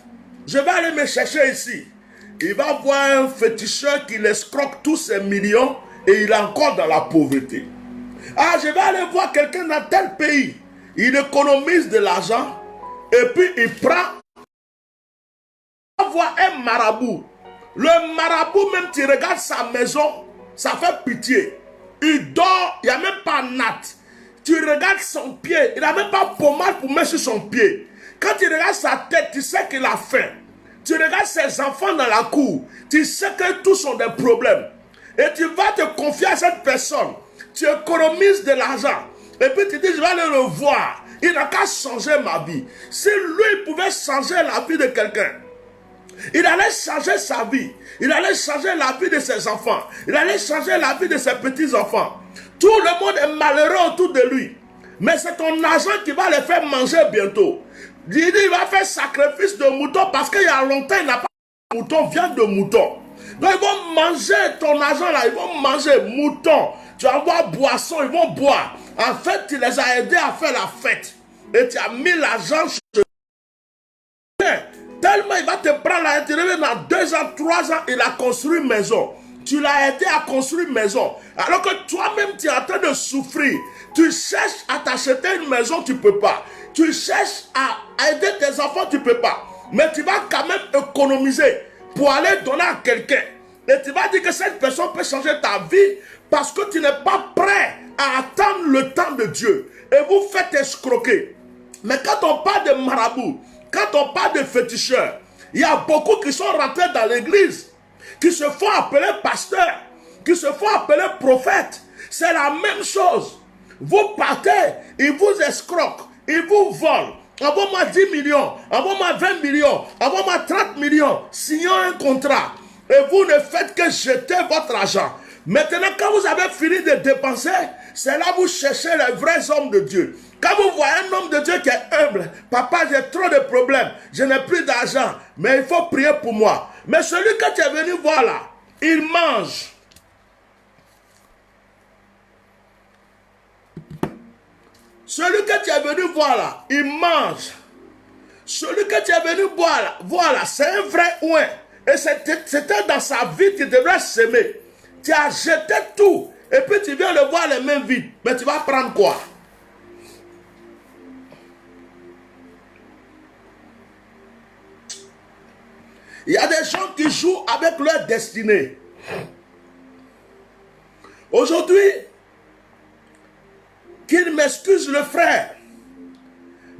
Je vais aller me chercher ici. Il va voir un féticheur qui l'escroque tous ses millions et il est encore dans la pauvreté. Ah, je vais aller voir quelqu'un dans tel pays. Il économise de l'argent et puis il prend. Il va voir un marabout. Le marabout, même tu regardes sa maison, ça fait pitié. Il dort, il n'y a même pas natte. Tu regardes son pied, il n'a même pas pommade pour mettre sur son pied. Quand tu regardes sa tête, tu sais qu'il a faim. Tu regardes ses enfants dans la cour, tu sais que tous ont des problèmes. Et tu vas te confier à cette personne. Tu économises de l'argent. Et puis tu dis, je vais aller le voir. Il n'a qu'à changer ma vie. Si lui pouvait changer la vie de quelqu'un, il allait changer sa vie. Il allait changer la vie de ses enfants. Il allait changer la vie de ses petits-enfants. Tout le monde est malheureux autour de lui. Mais c'est ton argent qui va les faire manger bientôt. Il va faire sacrifice de mouton parce qu'il y a longtemps, il n'a pas de mouton, viande de mouton. Donc ils vont manger ton argent là, ils vont manger mouton. Tu vas boire boisson, ils vont boire. En fait, tu les as aidés à faire la fête. Et tu as mis l'argent sur eux. Tellement il va te prendre à l'intérieur dans 2 ans, 3 ans, il a construit une maison. Tu l'as aidé à construire une maison. Alors que toi-même, tu es en train de souffrir. Tu cherches à t'acheter une maison, tu ne peux pas. Tu cherches à aider tes enfants, tu ne peux pas. Mais tu vas quand même économiser pour aller donner à quelqu'un. Et tu vas dire que cette personne peut changer ta vie parce que tu n'es pas prêt à attendre le temps de Dieu. Et vous faites escroquer. Mais quand on parle de marabout, quand on parle de féticheurs, il y a beaucoup qui sont rentrés dans l'église, qui se font appeler pasteurs, qui se font appeler prophètes. C'est la même chose. Vous partez, ils vous escroquent, ils vous volent. Envoie-moi 10 millions, envoie-moi 20 millions, envoie-moi 30 millions. Signons un contrat. Et vous ne faites que jeter votre argent. Maintenant, quand vous avez fini de dépenser, c'est là que vous cherchez les vrais hommes de Dieu. Quand vous voyez un homme de Dieu qui est humble, papa, j'ai trop de problèmes, je n'ai plus d'argent, mais il faut prier pour moi. Mais celui que tu es venu voir là, il mange. Celui que tu es venu voir là, il mange. Celui que tu es venu voir là, c'est un vrai ouin. Et c'était dans sa vie qu'il devrait s'aimer. Tu as jeté tout. Et puis tu viens le voir les mains vides. Mais tu vas prendre quoi? Il y a des gens qui jouent avec leur destinée. Aujourd'hui, qu'il m'excuse le frère,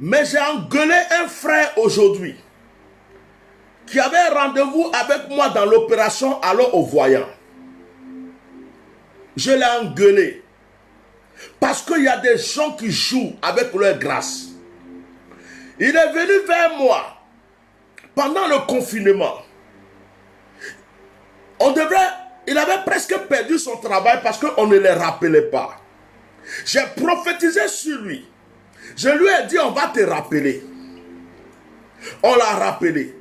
mais j'ai engueulé un frère aujourd'hui qui avait rendez-vous avec moi dans l'opération alors au voyant. Je l'ai engueulé parce qu'il y a des gens qui jouent avec leur grâce. Il est venu vers moi pendant le confinement. Il avait presque perdu son travail parce qu'on ne le rappelait pas. J'ai prophétisé sur lui. Je lui ai dit, on va te rappeler. On l'a rappelé.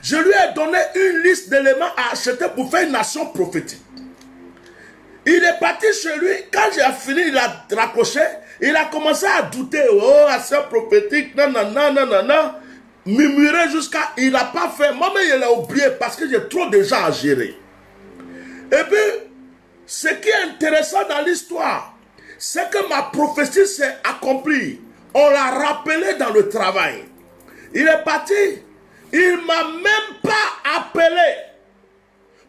Je lui ai donné une liste d'éléments à acheter pour faire une action prophétique. Il est parti chez lui. Quand j'ai fini, il a raccroché. Il a commencé à douter. Oh, assez prophétique. Non, non, non, non, non, non. Murmurer jusqu'à... Il n'a pas fait. Moi-même, il a oublié parce que j'ai trop de gens à gérer. Et puis, ce qui est intéressant dans l'histoire, c'est que ma prophétie s'est accomplie. On l'a rappelé dans le travail. Il est parti. Il ne m'a même pas appelé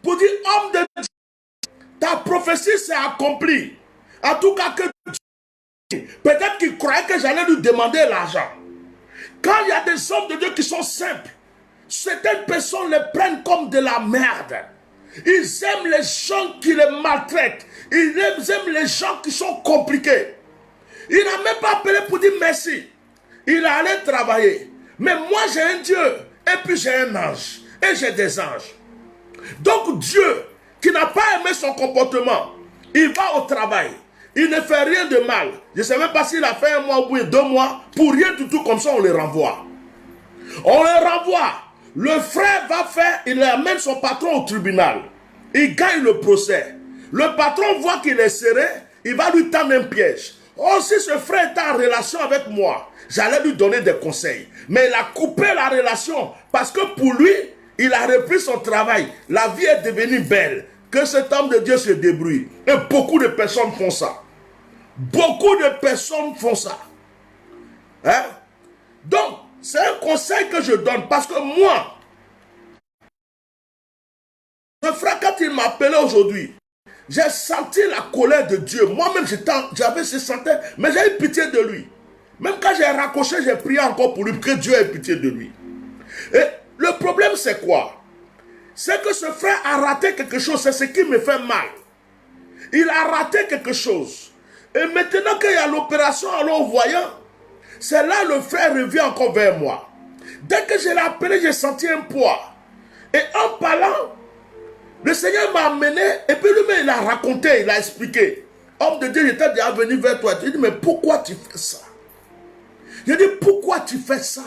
pour dire, homme de Dieu, ta prophétie s'est accomplie. En tout cas, que peut-être qu'il croyait que j'allais lui demander l'argent. Quand il y a des hommes de Dieu qui sont simples, certaines personnes les prennent comme de la merde. Ils aiment les gens qui les maltraitent. Ils aiment les gens qui sont compliqués. Il n'a même pas appelé pour dire merci. Il a allé travailler. Mais moi j'ai un Dieu. Et puis j'ai un ange. Et j'ai des anges. Donc Dieu, qui n'a pas aimé son comportement, il va au travail. Il ne fait rien de mal. Je ne sais même pas s'il a fait 1 mois ou 2 mois. Pour rien du tout, comme ça on le renvoie. On le renvoie. Le frère va faire, il amène son patron au tribunal. Il gagne le procès. Le patron voit qu'il est serré, il va lui tendre un piège. Oh, si ce frère était en relation avec moi, j'allais lui donner des conseils. Mais il a coupé la relation parce que pour lui, il a repris son travail. La vie est devenue belle. Que cet homme de Dieu se débrouille. Et beaucoup de personnes font ça. Beaucoup de personnes font ça. Hein? Donc, c'est un conseil que je donne parce que moi, le frère, quand il m'a appelé aujourd'hui, j'ai senti la colère de Dieu. Moi-même, j'avais ce sentiment, mais j'ai eu pitié de lui. Même quand j'ai raccroché, j'ai prié encore pour lui, que Dieu ait pitié de lui. Et le problème, c'est quoi? C'est que ce frère a raté quelque chose. C'est ce qui me fait mal. Il a raté quelque chose. Et maintenant qu'il y a l'opération à l'envoyant, c'est là le frère revient encore vers moi. Dès que je l'ai appelé, j'ai senti un poids. Et en parlant, le Seigneur m'a amené, et puis lui-même, il a raconté, il a expliqué. Homme de Dieu, j'étais déjà venu vers toi. Il dit, mais pourquoi tu fais ça? J'ai dit, pourquoi tu fais ça?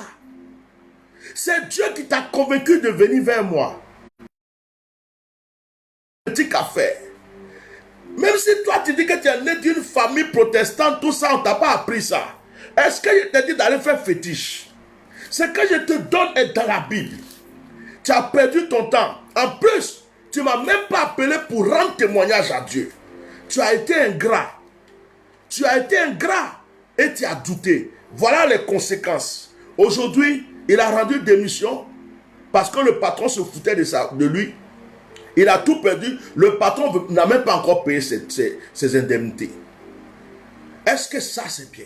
C'est Dieu qui t'a convaincu de venir vers moi. Petit café. Même si toi, tu dis que tu es né d'une famille protestante, tout ça, on ne t'a pas appris ça. Est-ce que je t'ai dit d'aller faire fétiche? Ce que je te donne est dans la Bible. Tu as perdu ton temps. En plus, tu ne m'as même pas appelé pour rendre témoignage à Dieu. Tu as été ingrat. Tu as été ingrat et tu as douté. Voilà les conséquences. Aujourd'hui, il a rendu démission parce que le patron se foutait de lui. Il a tout perdu. Le patron n'a même pas encore payé ses indemnités. Est-ce que ça c'est bien?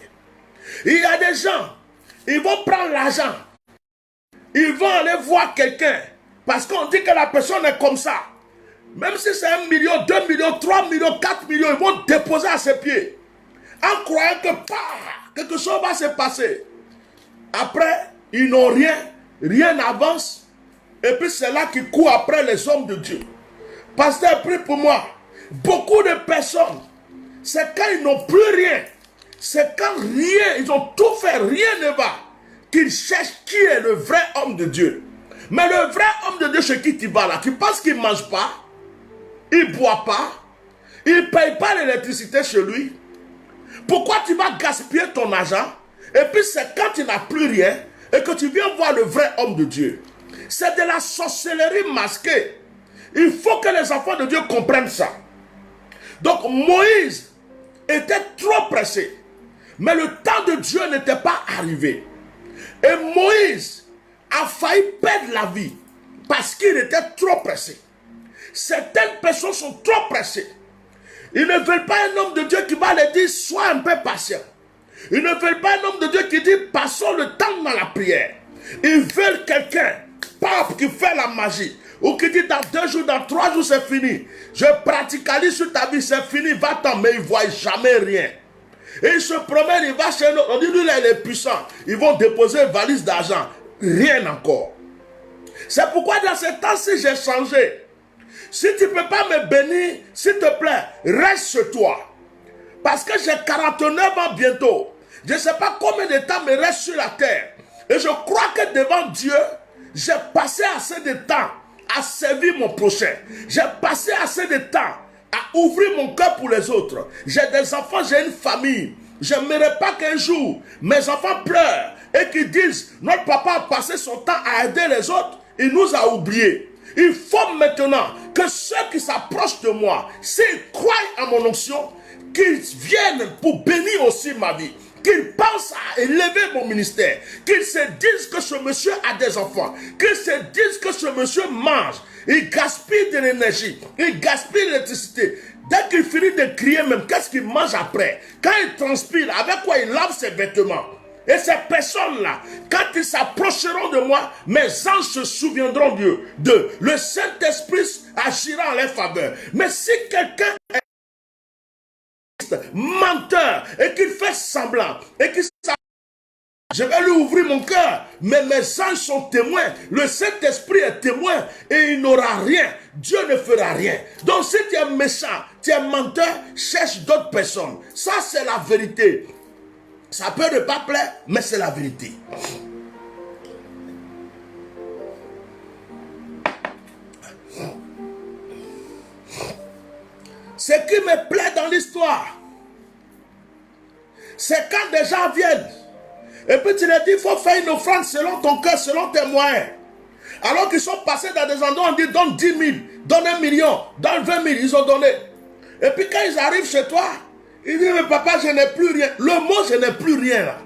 Il y a des gens, ils vont prendre l'argent. Ils vont aller voir quelqu'un parce qu'on dit que la personne est comme ça. Même si c'est 1 million, 2 millions, 3 millions, 4 millions, ils vont déposer à ses pieds. En croyant que quelque chose va se passer. Après, ils n'ont rien. Rien n'avance. Et puis c'est là qu'ils courent après les hommes de Dieu. Pasteur, prie pour moi. Beaucoup de personnes, c'est quand ils n'ont plus rien. C'est quand rien, ils ont tout fait, rien ne va, qu'ils cherchent qui est le vrai homme de Dieu. Mais le vrai homme de Dieu, chez qui tu vas là, tu penses qu'il ne mange pas, il ne boit pas, il ne paye pas l'électricité chez lui. Pourquoi tu vas gaspiller ton argent? Et puis c'est quand tu n'as plus rien et que tu viens voir le vrai homme de Dieu. C'est de la sorcellerie masquée. Il faut que les enfants de Dieu comprennent ça. Donc Moïse était trop pressé. Mais le temps de Dieu n'était pas arrivé. Et Moïse a failli perdre la vie parce qu'il était trop pressé. Certaines personnes sont trop pressées. Ils ne veulent pas un homme de Dieu qui va leur dire, sois un peu patient. Ils ne veulent pas un homme de Dieu qui dit, passons le temps dans la prière. Ils veulent quelqu'un, pape, qui fait la magie. Ou qui dit, dans 2 jours, dans 3 jours, c'est fini. Je praticalise sur ta vie, c'est fini, va-t'en. Mais ils ne voient jamais rien. Et il se promène, il va chez nous. On dit, lui, là, il est puissant. Ils vont déposer une valise d'argent. Rien encore. C'est pourquoi dans ce temps-ci, j'ai changé. Si tu ne peux pas me bénir, s'il te plaît, reste chez toi. Parce que j'ai 49 ans bientôt. Je ne sais pas combien de temps me reste sur la terre. Et je crois que devant Dieu, j'ai passé assez de temps à servir mon prochain. J'ai passé assez de temps à ouvrir mon cœur pour les autres. J'ai des enfants, j'ai une famille. Je n'aimerais pas qu'un jour, mes enfants pleurent et qu'ils disent, notre papa a passé son temps à aider les autres, il nous a oubliés. Il faut maintenant que ceux qui s'approchent de moi, s'ils croient à mon onction, qu'ils viennent pour bénir aussi ma vie. Qu'ils pensent à élever mon ministère. Qu'ils se disent que ce monsieur a des enfants. Qu'ils se disent que ce monsieur mange. Il gaspille de l'énergie. Il gaspille l'électricité. Dès qu'il finit de crier même, qu'est-ce qu'il mange après? Quand il transpire, avec quoi il lave ses vêtements? Et ces personnes-là, quand ils s'approcheront de moi, mes anges se souviendront d'eux. Le Saint-Esprit agira en leur faveur. Mais si quelqu'un est menteur et qu'il fait semblant et qu'il je vais lui ouvrir mon cœur, mais mes anges sont témoins, le Saint-Esprit est témoin et il n'aura rien, Dieu ne fera rien. Donc si tu es méchant, tu es menteur, cherche d'autres personnes. Ça c'est la vérité. Ça peut ne pas plaire, mais c'est la vérité. Ce qui me plaît dans l'histoire, c'est quand des gens viennent et puis tu leur dis, il faut faire une offrande selon ton cœur, selon tes moyens. Alors qu'ils sont passés dans des endroits, on dit, donne 10 000, donne 1 million, donne 20 000, ils ont donné. Et puis quand ils arrivent chez toi, ils disent, mais papa, je n'ai plus rien. Le mot, je n'ai plus rien là,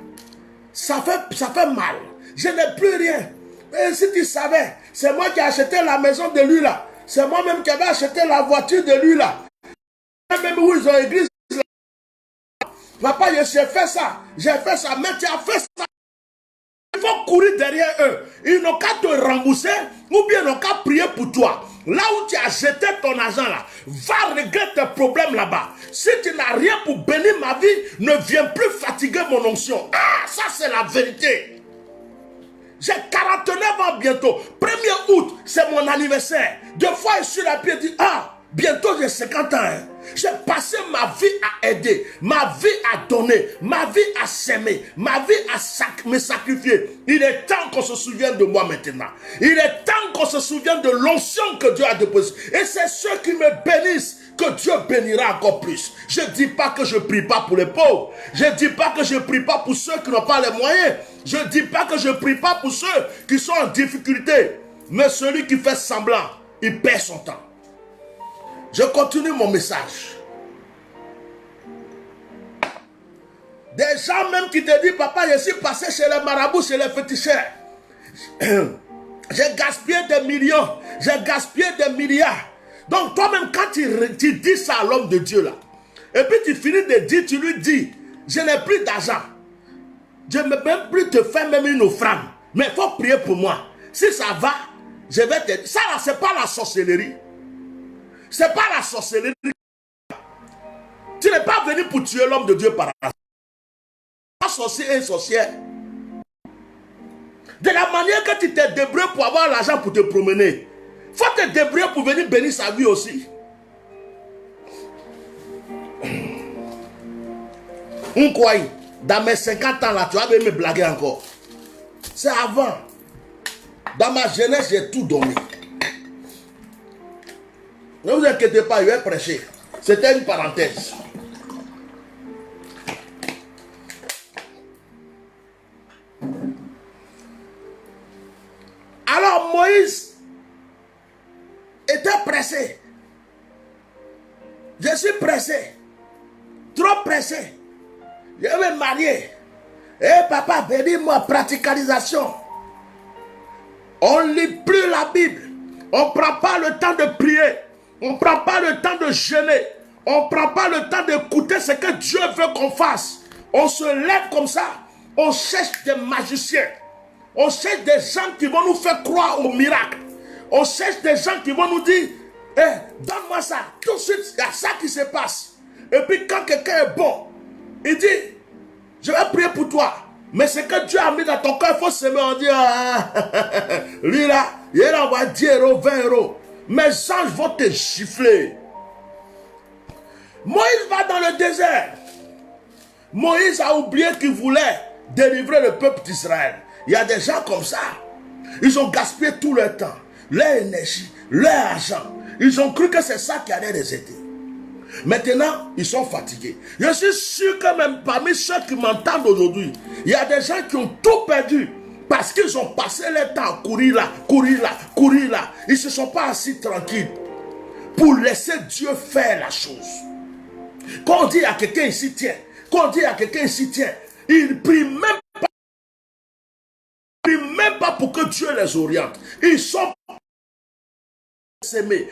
ça fait mal. Je n'ai plus rien. Et si tu savais, c'est moi qui ai acheté la maison de lui là. C'est moi-même qui avais acheté la voiture de lui là. Même où ils ont église. Papa, j'ai fait ça, mais tu as fait ça. Il faut courir derrière eux. Ils n'ont qu'à te rembourser ou bien ils n'ont qu'à prier pour toi. Là où tu as jeté ton argent là, va régler tes problèmes là-bas. Si tu n'as rien pour bénir ma vie, ne viens plus fatiguer mon onction. Ah, ça c'est la vérité. J'ai 49 ans bientôt. 1er août, c'est mon anniversaire. Deux fois, je suis là et dit, ah, bientôt j'ai 50 ans. Hein. J'ai passé ma vie à aider, ma vie à donner, ma vie à s'aimer, ma vie à me sacrifier. Il est temps qu'on se souvienne de moi maintenant. Il est temps qu'on se souvienne de l'onction que Dieu a déposée. Et c'est ceux qui me bénissent que Dieu bénira encore plus. Je ne dis pas que je ne prie pas pour les pauvres. Je ne dis pas que je ne prie pas pour ceux qui n'ont pas les moyens. Je ne dis pas que je ne prie pas pour ceux qui sont en difficulté. Mais celui qui fait semblant, il perd son temps. Je continue mon message. Des gens même qui te disent, papa, je suis passé chez les marabouts, chez les féticheurs. J'ai gaspillé des millions, j'ai gaspillé des milliards. Donc toi-même, quand tu dis ça à l'homme de Dieu là, et puis tu finis de dire, tu lui dis, je n'ai plus d'argent. Je ne peux même plus te faire même une offrande. Mais il faut prier pour moi. Si ça va, je vais te dire. Ça là, ce n'est pas la sorcellerie. Ce n'est pas la sorcellerie. Tu n'es pas venu pour tuer l'homme de Dieu par hasard. Un sorcier et une sorcière. De la manière que tu t'es débrouillé pour avoir l'argent pour te promener, il faut te débrouiller pour venir bénir sa vie aussi. On croit, dans mes 50 ans là, tu vas me blaguer encore. C'est avant. Dans ma jeunesse, j'ai tout donné. Ne vous inquiétez pas, je vais prêcher. C'était une parenthèse. Alors Moïse était pressé. Je suis pressé. Trop pressé. Je vais me marier. Eh papa, bénis-moi, praticalisation. On ne lit plus la Bible. On ne prend pas le temps de prier. On ne prend pas le temps de jeûner. On ne prend pas le temps d'écouter ce que Dieu veut qu'on fasse. On se lève comme ça. On cherche des magiciens. On cherche des gens qui vont nous faire croire au miracle. On cherche des gens qui vont nous dire, eh, donne-moi ça. Tout de suite, il y a ça qui se passe. Et puis quand quelqu'un est bon, il dit, je vais prier pour toi. Mais ce que Dieu a mis dans ton cœur, il faut semer. On dit, lui là, il envoie 10 euros, 20 euros. Mes anges vont te gifler. Moïse va dans le désert. Moïse a oublié qu'il voulait délivrer le peuple d'Israël. Il y a des gens comme ça. Ils ont gaspillé tout leur temps, leur énergie, leur argent. Ils ont cru que c'est ça qui allait les aider. Maintenant, ils sont fatigués. Je suis sûr que même parmi ceux qui m'entendent aujourd'hui, il y a des gens qui ont tout perdu parce qu'ils ont passé leur temps à courir là, courir là, courir là. Ils ne se sont pas assis tranquilles pour laisser Dieu faire la chose. Quand on dit à quelqu'un ici, tiens, quand on dit à quelqu'un ici, tiens, ils ne prient même pas pour que Dieu les oriente. Ils sont s'aimer.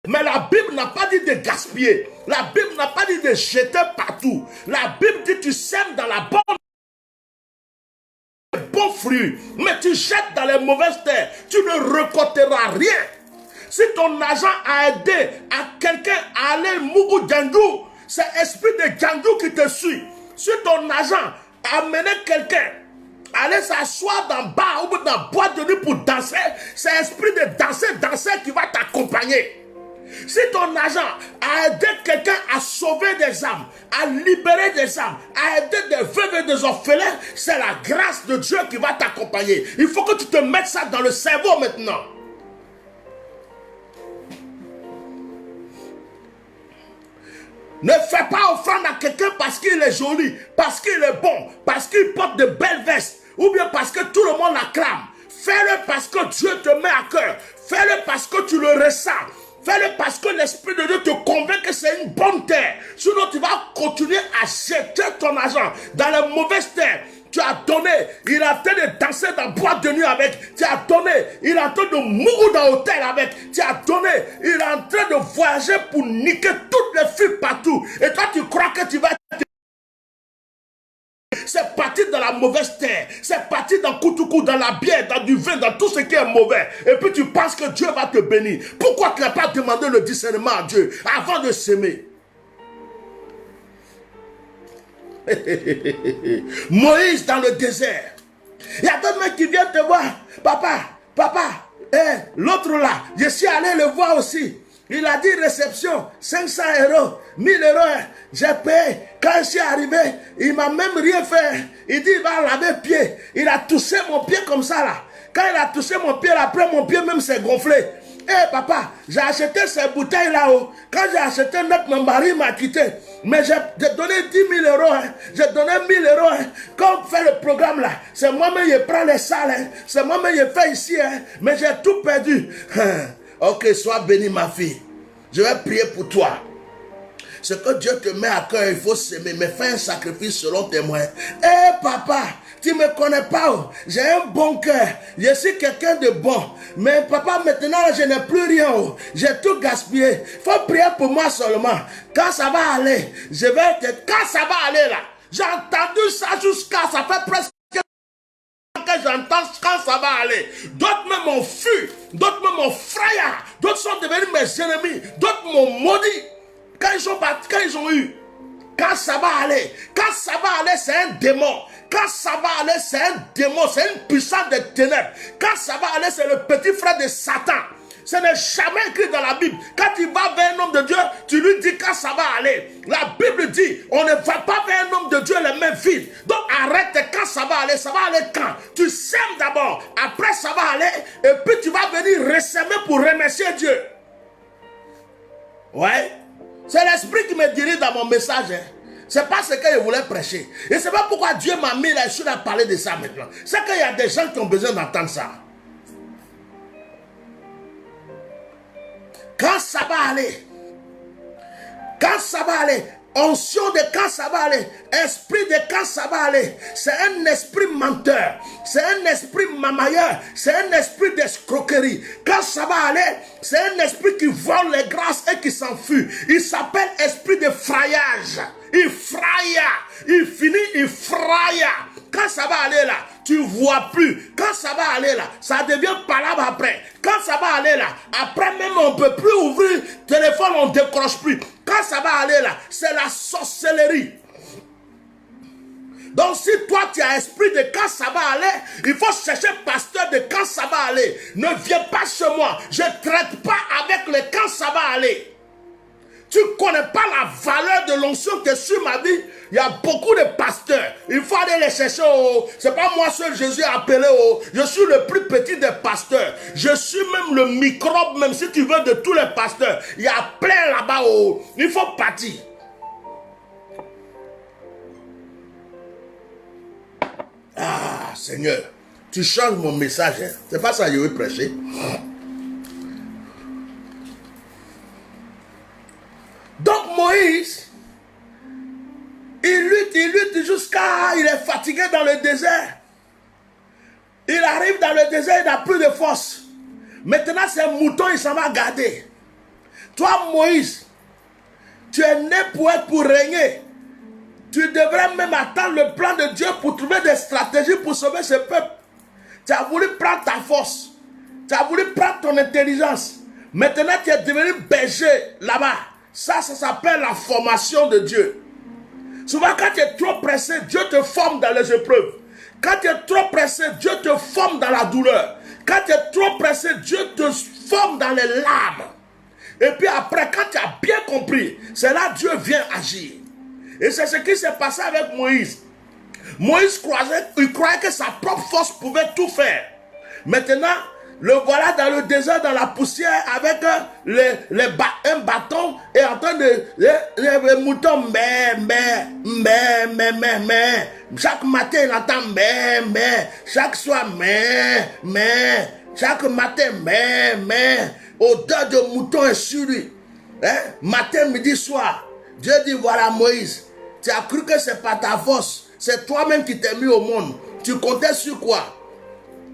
Mais la Bible n'a pas dit de gaspiller. La Bible n'a pas dit de jeter partout. La Bible dit tu sèmes dans la bonne bons fruits, mais tu jettes dans les mauvaises terres. Tu ne récolteras rien. Si ton argent a aidé à quelqu'un à aller Mougou Djangou, c'est l'esprit de Djangou qui te suit. Si ton argent a amené quelqu'un aller s'asseoir dans le bar ou dans la boîte de nuit pour danser, c'est l'esprit de danser qui va t'accompagner. Si ton argent a aidé quelqu'un à sauver des âmes, à libérer des âmes, à aider des veuves et des orphelins, c'est la grâce de Dieu qui va t'accompagner. Il faut que tu te mettes ça dans le cerveau maintenant. Ne fais pas offrande à quelqu'un parce qu'il est joli, parce qu'il est bon, parce qu'il porte de belles vestes, ou bien parce que tout le monde l'acclame. Fais-le parce que Dieu te met à cœur. Fais-le parce que tu le ressens. Fais-le parce que l'Esprit de Dieu te convainc que c'est une bonne terre. Sinon, tu vas continuer à jeter ton argent dans la mauvaise terre. Tu as donné, il est en train de danser dans la boîte de nuit avec. Tu as donné, il est en train de mourir dans l'hôtel avec. Tu as donné, il est en train de voyager pour niquer toutes les filles partout. Et toi, tu crois que tu vas... C'est parti dans la mauvaise terre. C'est parti dans Koutoukou, dans la bière, dans du vin, dans tout ce qui est mauvais. Et puis tu penses que Dieu va te bénir. Pourquoi tu n'as pas demandé le discernement à Dieu avant de s'aimer? Moïse dans le désert. Il y a d'autres mecs qui viennent te voir. Papa, l'autre là, je suis allé le voir aussi. Il a dit réception, 500 €, 1000 €, j'ai payé. Quand je suis arrivé, il m'a même rien fait. Il dit, il va laver pied. Il a touché mon pied comme ça là. Quand il a touché mon pied, après mon pied même s'est gonflé. Papa, j'ai acheté ces bouteilles là-haut. Quand j'ai acheté notre, mon mari m'a quitté. Mais j'ai donné 10 000 €. J'ai donné 1000 €. Quand on fait le programme là, c'est moi-même qui prends les salles. C'est moi-même qui fais ici. Mais j'ai tout perdu. Ok, sois béni ma fille. Je vais prier pour toi. Ce que Dieu te met à cœur, il faut s'aimer. Mais fais un sacrifice selon tes moyens. Papa, tu ne me connais pas. J'ai un bon cœur. Je suis quelqu'un de bon. Mais papa, maintenant, je n'ai plus rien. J'ai tout gaspillé. Il faut prier pour moi seulement. Quand ça va aller, je vais te... Quand ça va aller là, j'ai entendu ça jusqu'à... Ça fait presque... que j'entends quand ça va aller. D'autres même m'ont fui, d'autres même m'ont frayé, d'autres sont devenus mes ennemis, d'autres m'ont maudit. Quand ils ont eu, quand ça va aller, c'est un démon. Quand ça va aller, c'est un démon, c'est une puissance des ténèbres. Quand ça va aller, c'est le petit frère de Satan. Ce n'est jamais écrit dans la Bible. Quand tu vas vers un homme de Dieu, tu lui dis quand ça va aller. La Bible dit, on ne va pas vers un homme de Dieu les mains vides. Donc arrête quand ça va aller quand. Tu sèmes d'abord, après ça va aller, et puis tu vas venir ressemer pour remercier Dieu. Ouais, c'est l'esprit qui me dirige dans mon message. C'est pas ce que je voulais prêcher. Et c'est pas pourquoi Dieu m'a mis là, je suis là à parler de ça maintenant. C'est qu'il y a des gens qui ont besoin d'entendre ça. Quand ça va aller, onction de quand ça va aller, esprit de quand ça va aller, c'est un esprit menteur, c'est un esprit mamailleur, c'est un esprit d'escroquerie. Quand ça va aller, c'est un esprit qui vole les grâces et qui s'enfuit. Il s'appelle esprit de frayage. Il fraye, il finit, il fraye. Quand ça va aller là, tu ne vois plus. Quand ça va aller là, ça devient palabre après. Quand ça va aller là, après même on ne peut plus ouvrir le téléphone, on ne décroche plus. Quand ça va aller là, c'est la sorcellerie. Donc si toi tu as esprit de quand ça va aller, il faut chercher pasteur de quand ça va aller. Ne viens pas chez moi, je ne traite pas avec le quand ça va aller. Tu ne connais pas la valeur de l'onction que sur ma vie. Il y a beaucoup de pasteurs. Il faut aller les chercher. Oh. C'est pas moi seul Jésus a appelé. Oh. Je suis le plus petit des pasteurs. Je suis même le microbe, même si tu veux, de tous les pasteurs. Il y a plein là-bas. Oh. Il faut partir. Ah, Seigneur, tu changes mon message. Hein. C'est pas ça que je veux prêcher. Donc Moïse, il lutte jusqu'à... Il est fatigué dans le désert. Il arrive dans le désert, il n'a plus de force. Maintenant, ses moutons, il s'en va garder. Toi, Moïse, tu es né pour régner. Tu devrais même attendre le plan de Dieu pour trouver des stratégies pour sauver ce peuple. Tu as voulu prendre ta force. Tu as voulu prendre ton intelligence. Maintenant, tu es devenu berger là-bas. Ça s'appelle la formation de Dieu. Souvent, quand tu es trop pressé, Dieu te forme dans les épreuves. Quand tu es trop pressé, Dieu te forme dans la douleur. Quand tu es trop pressé, Dieu te forme dans les larmes. Et puis après, quand tu as bien compris, c'est là que Dieu vient agir. Et c'est ce qui s'est passé avec Moïse. Moïse il croyait que sa propre force pouvait tout faire. Maintenant, le voilà dans le désert, dans la poussière, avec un bâton et en train de... Les moutons, chaque matin, il entend chaque soir, chaque matin, odeur de mouton est sur lui. Hein? Matin, midi, soir. Dieu dit, voilà Moïse, tu as cru que c'est pas ta force, c'est toi-même qui t'es mis au monde. Tu comptais sur quoi?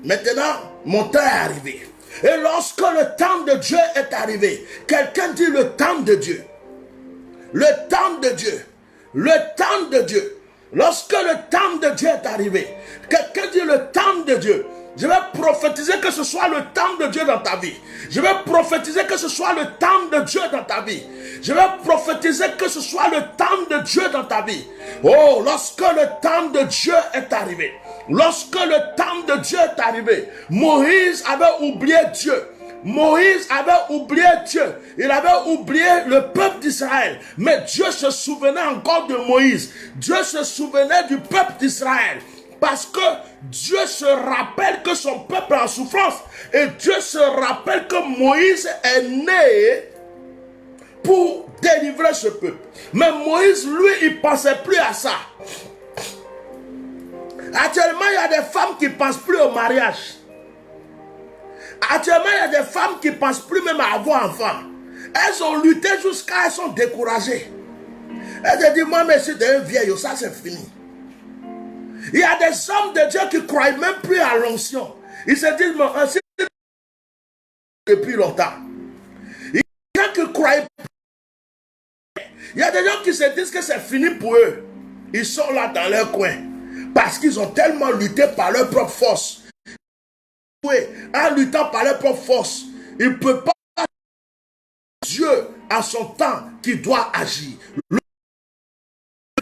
Maintenant, mon temps est arrivé. Et lorsque le temps de Dieu est arrivé, quelqu'un dit le temps de Dieu. Le temps de Dieu. Le temps de Dieu. Lorsque le temps de Dieu est arrivé, quelqu'un dit le temps de Dieu. Je vais prophétiser que ce soit le temps de Dieu dans ta vie. Je vais prophétiser que ce soit le temps de Dieu dans ta vie. Je vais prophétiser que ce soit le temps de Dieu dans ta vie. Oh, lorsque le temps de Dieu est arrivé. Lorsque le temps de Dieu est arrivé, Moïse avait oublié Dieu. Moïse avait oublié Dieu. Il avait oublié le peuple d'Israël. Mais Dieu se souvenait encore de Moïse. Dieu se souvenait du peuple d'Israël. Parce que Dieu se rappelle que son peuple est en souffrance. Et Dieu se rappelle que Moïse est né pour délivrer ce peuple. Mais Moïse, lui, il ne pensait plus à ça. Actuellement, il y a des femmes qui ne pensent plus au mariage. Actuellement, il y a des femmes qui ne pensent plus même à avoir enfant. Elles ont lutté jusqu'à elles sont découragées. Elles se disent, moi, mais c'est un vieil, ça c'est fini. Il y a des hommes de Dieu qui ne croient même plus à l'onction. Ils se disent, mais ainsi depuis longtemps. Il y a des gens qui croient. Il y a des gens qui se disent que c'est fini pour eux. Ils sont là dans leur coin. Parce qu'ils ont tellement lutté par leur propre force. Oui, en luttant par leur propre force, ils ne peuvent pas. Dieu a son temps qui doit agir.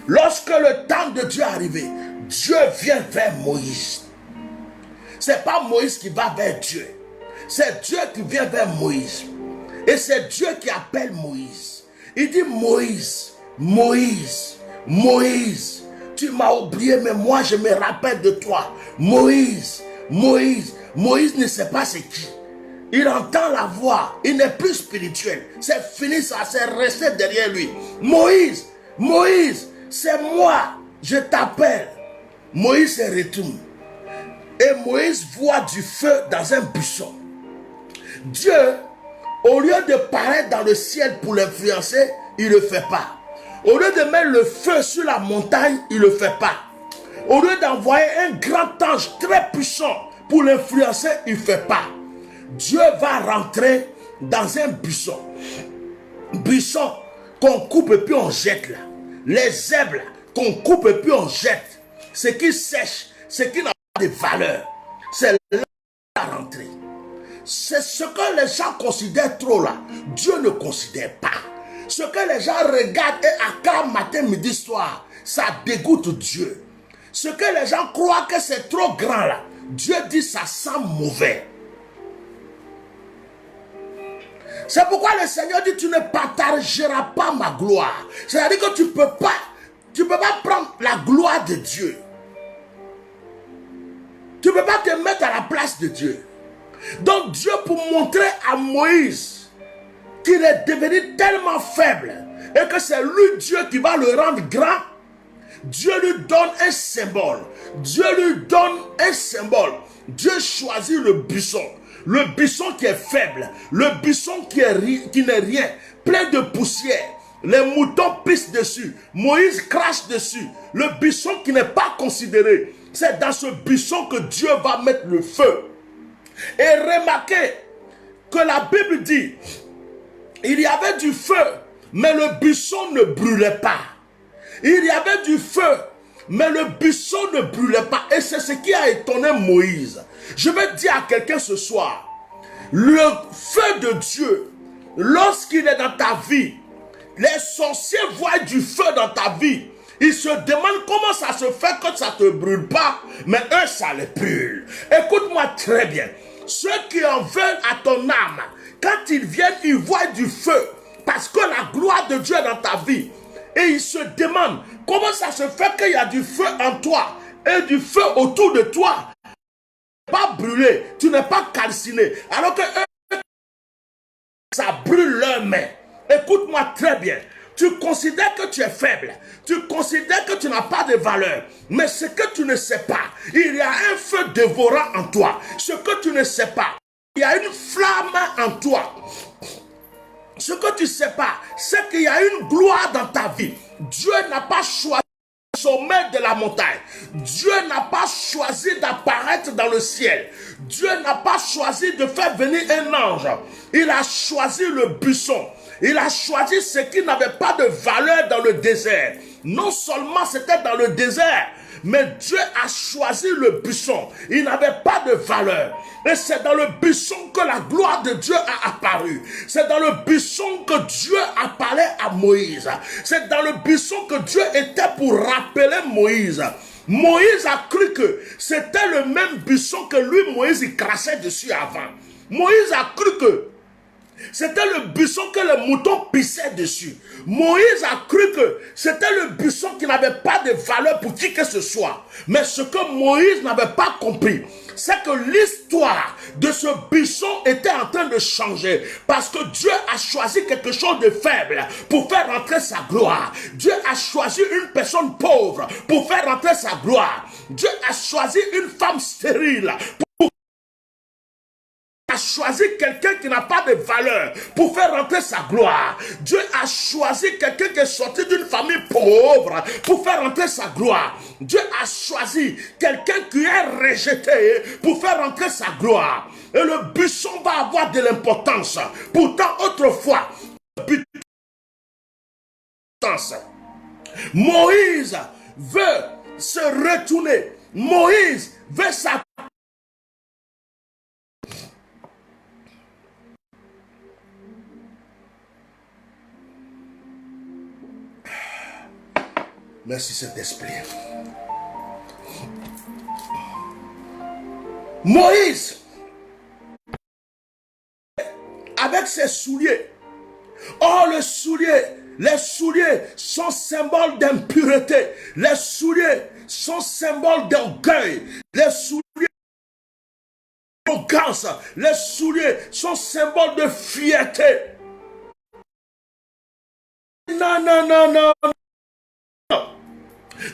Lorsque le temps de Dieu est arrivé, Dieu vient vers Moïse. Ce n'est pas Moïse qui va vers Dieu. C'est Dieu qui vient vers Moïse. Et c'est Dieu qui appelle Moïse. Il dit, Moïse, Moïse, Moïse, tu m'as oublié, mais moi je me rappelle de toi. Moïse, Moïse, Moïse ne sait pas c'est qui. Il entend la voix, il n'est plus spirituel. C'est fini ça, c'est resté derrière lui. Moïse, Moïse, c'est moi, je t'appelle. Moïse se retourne. Et Moïse voit du feu dans un buisson. Dieu, au lieu de paraître dans le ciel pour l'influencer, il ne le fait pas. Au lieu de mettre le feu sur la montagne, il ne le fait pas. Au lieu d'envoyer un grand ange très puissant pour l'influencer, il ne fait pas. Dieu va rentrer dans un buisson. Buisson qu'on coupe et puis on jette là. Les herbes là, qu'on coupe et puis on jette. Ce qui sèche, ce qui n'a pas de valeur. C'est là qu'il va rentrer. C'est ce que les gens considèrent trop là. Dieu ne considère pas. Ce que les gens regardent et acclament matin, midi, soir, ça dégoûte Dieu. Ce que les gens croient que c'est trop grand là, Dieu dit ça sent mauvais. C'est pourquoi le Seigneur dit tu ne partageras pas ma gloire. C'est-à-dire que tu ne peux pas Tu ne peux pas prendre la gloire de Dieu. Tu ne peux pas te mettre à la place de Dieu. Donc Dieu, pour montrer à Moïse qu'il est devenu tellement faible et que c'est lui Dieu qui va le rendre grand, Dieu lui donne un symbole. Dieu lui donne un symbole. Dieu choisit le buisson. Le buisson qui est faible. Le buisson qui n'est rien. Plein de poussière. Les moutons pissent dessus. Moïse crache dessus. Le buisson qui n'est pas considéré. C'est dans ce buisson que Dieu va mettre le feu. Et remarquez que la Bible dit, il y avait du feu, mais le buisson ne brûlait pas. Il y avait du feu, mais le buisson ne brûlait pas. Et c'est ce qui a étonné Moïse. Je vais dire à quelqu'un ce soir, le feu de Dieu, lorsqu'il est dans ta vie, les sorciers voient du feu dans ta vie. Ils se demandent comment ça se fait que ça ne te brûle pas, mais eux, ça les brûle. Écoute-moi très bien. Ceux qui en veulent à ton âme, quand ils viennent, ils voient du feu. Parce que la gloire de Dieu est dans ta vie. Et ils se demandent comment ça se fait qu'il y a du feu en toi et du feu autour de toi. Tu n'es pas brûlé, tu n'es pas calciné. Alors que eux, ça brûle leurs mains. Écoute-moi très bien. Tu considères que tu es faible. Tu considères que tu n'as pas de valeur. Mais ce que tu ne sais pas, il y a un feu dévorant en toi. Ce que tu ne sais pas, il y a une flamme en toi. Ce que tu ne sais pas, c'est qu'il y a une gloire dans ta vie. Dieu n'a pas choisi le sommet de la montagne. Dieu n'a pas choisi d'apparaître dans le ciel. Dieu n'a pas choisi de faire venir un ange. Il a choisi le buisson. Il a choisi ce qui n'avait pas de valeur dans le désert. Non seulement c'était dans le désert, mais Dieu a choisi le buisson. Il n'avait pas de valeur. Et c'est dans le buisson que la gloire de Dieu a apparu. C'est dans le buisson que Dieu a parlé à Moïse. C'est dans le buisson que Dieu était pour rappeler Moïse. Moïse a cru que c'était le même buisson que lui, Moïse, il crachait dessus avant. Moïse a cru que c'était le buisson que les moutons pissaient dessus. Moïse a cru que c'était le buisson qui n'avait pas de valeur pour qui que ce soit. Mais ce que Moïse n'avait pas compris, c'est que l'histoire de ce buisson était en train de changer. Parce que Dieu a choisi quelque chose de faible pour faire rentrer sa gloire. Dieu a choisi une personne pauvre pour faire rentrer sa gloire. Dieu a choisi une femme stérile a choisi quelqu'un qui n'a pas de valeur pour faire rentrer sa gloire. Dieu a choisi quelqu'un qui est sorti d'une famille pauvre pour faire rentrer sa gloire. Dieu a choisi quelqu'un qui est rejeté pour faire rentrer sa gloire. Et le buisson va avoir de l'importance. Pourtant, autrefois, Moïse veut se retourner. Moïse veut sa Merci Saint-Esprit. Moïse, avec ses souliers. Oh, les souliers sont symboles d'impureté. Les souliers sont symboles d'orgueil. Les souliers d'arrogance. Les souliers sont symboles de fierté. Non.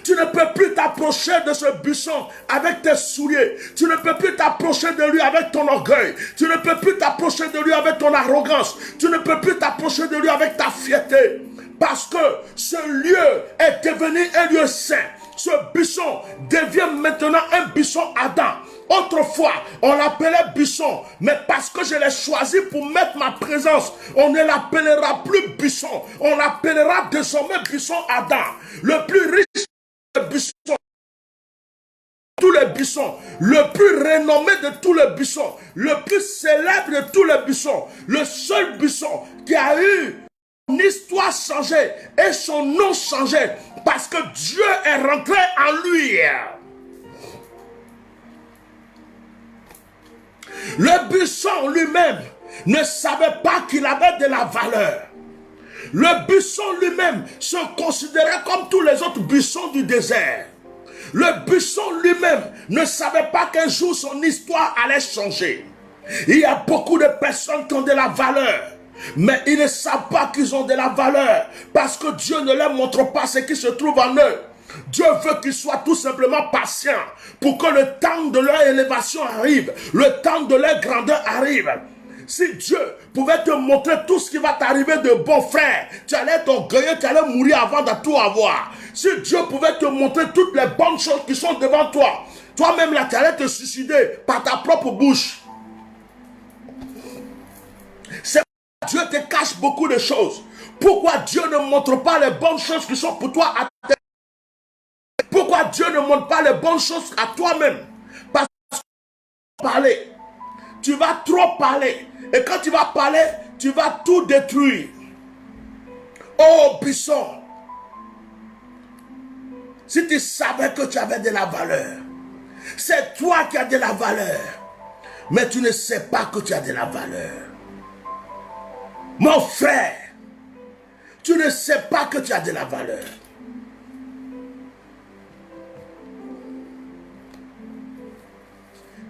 Tu ne peux plus t'approcher de ce buisson avec tes souliers. Tu ne peux plus t'approcher de lui avec ton orgueil. Tu ne peux plus t'approcher de lui avec ton arrogance. Tu ne peux plus t'approcher de lui avec ta fierté. Parce que ce lieu est devenu un lieu saint. Ce buisson devient maintenant un buisson ardent. Autrefois, on l'appelait buisson, mais parce que je l'ai choisi pour mettre ma présence, on ne l'appellera plus buisson. On l'appellera désormais buisson ardent. Le plus riche buisson, tous les buissons, le plus renommé de tous les buissons, le plus célèbre de tous les buissons, le seul buisson qui a eu son histoire changée et son nom changé parce que Dieu est rentré en lui. Le buisson lui-même ne savait pas qu'il avait de la valeur. Le buisson lui-même se considérait comme tous les autres buissons du désert. Le buisson lui-même ne savait pas qu'un jour son histoire allait changer. Il y a beaucoup de personnes qui ont de la valeur, mais ils ne savent pas qu'ils ont de la valeur parce que Dieu ne leur montre pas ce qui se trouve en eux. Dieu veut qu'ils soient tout simplement patients pour que le temps de leur élévation arrive, le temps de leur grandeur arrive. Si Dieu pouvait te montrer tout ce qui va t'arriver de bon, frère, tu allais t'orgueiller, tu allais mourir avant de tout avoir. Si Dieu pouvait te montrer toutes les bonnes choses qui sont devant toi, toi-même là, tu allais te suicider par ta propre bouche. C'est pourquoi Dieu te cache beaucoup de choses. Pourquoi Dieu ne montre pas les bonnes choses qui sont pour toi à terre? Pourquoi Dieu ne montre pas les bonnes choses à toi-même? Parce que tu vas parler. Tu vas trop parler. Et quand tu vas parler, tu vas tout détruire. Oh, buisson. Si tu savais que tu avais de la valeur, c'est toi qui as de la valeur. Mais tu ne sais pas que tu as de la valeur. Mon frère, tu ne sais pas que tu as de la valeur.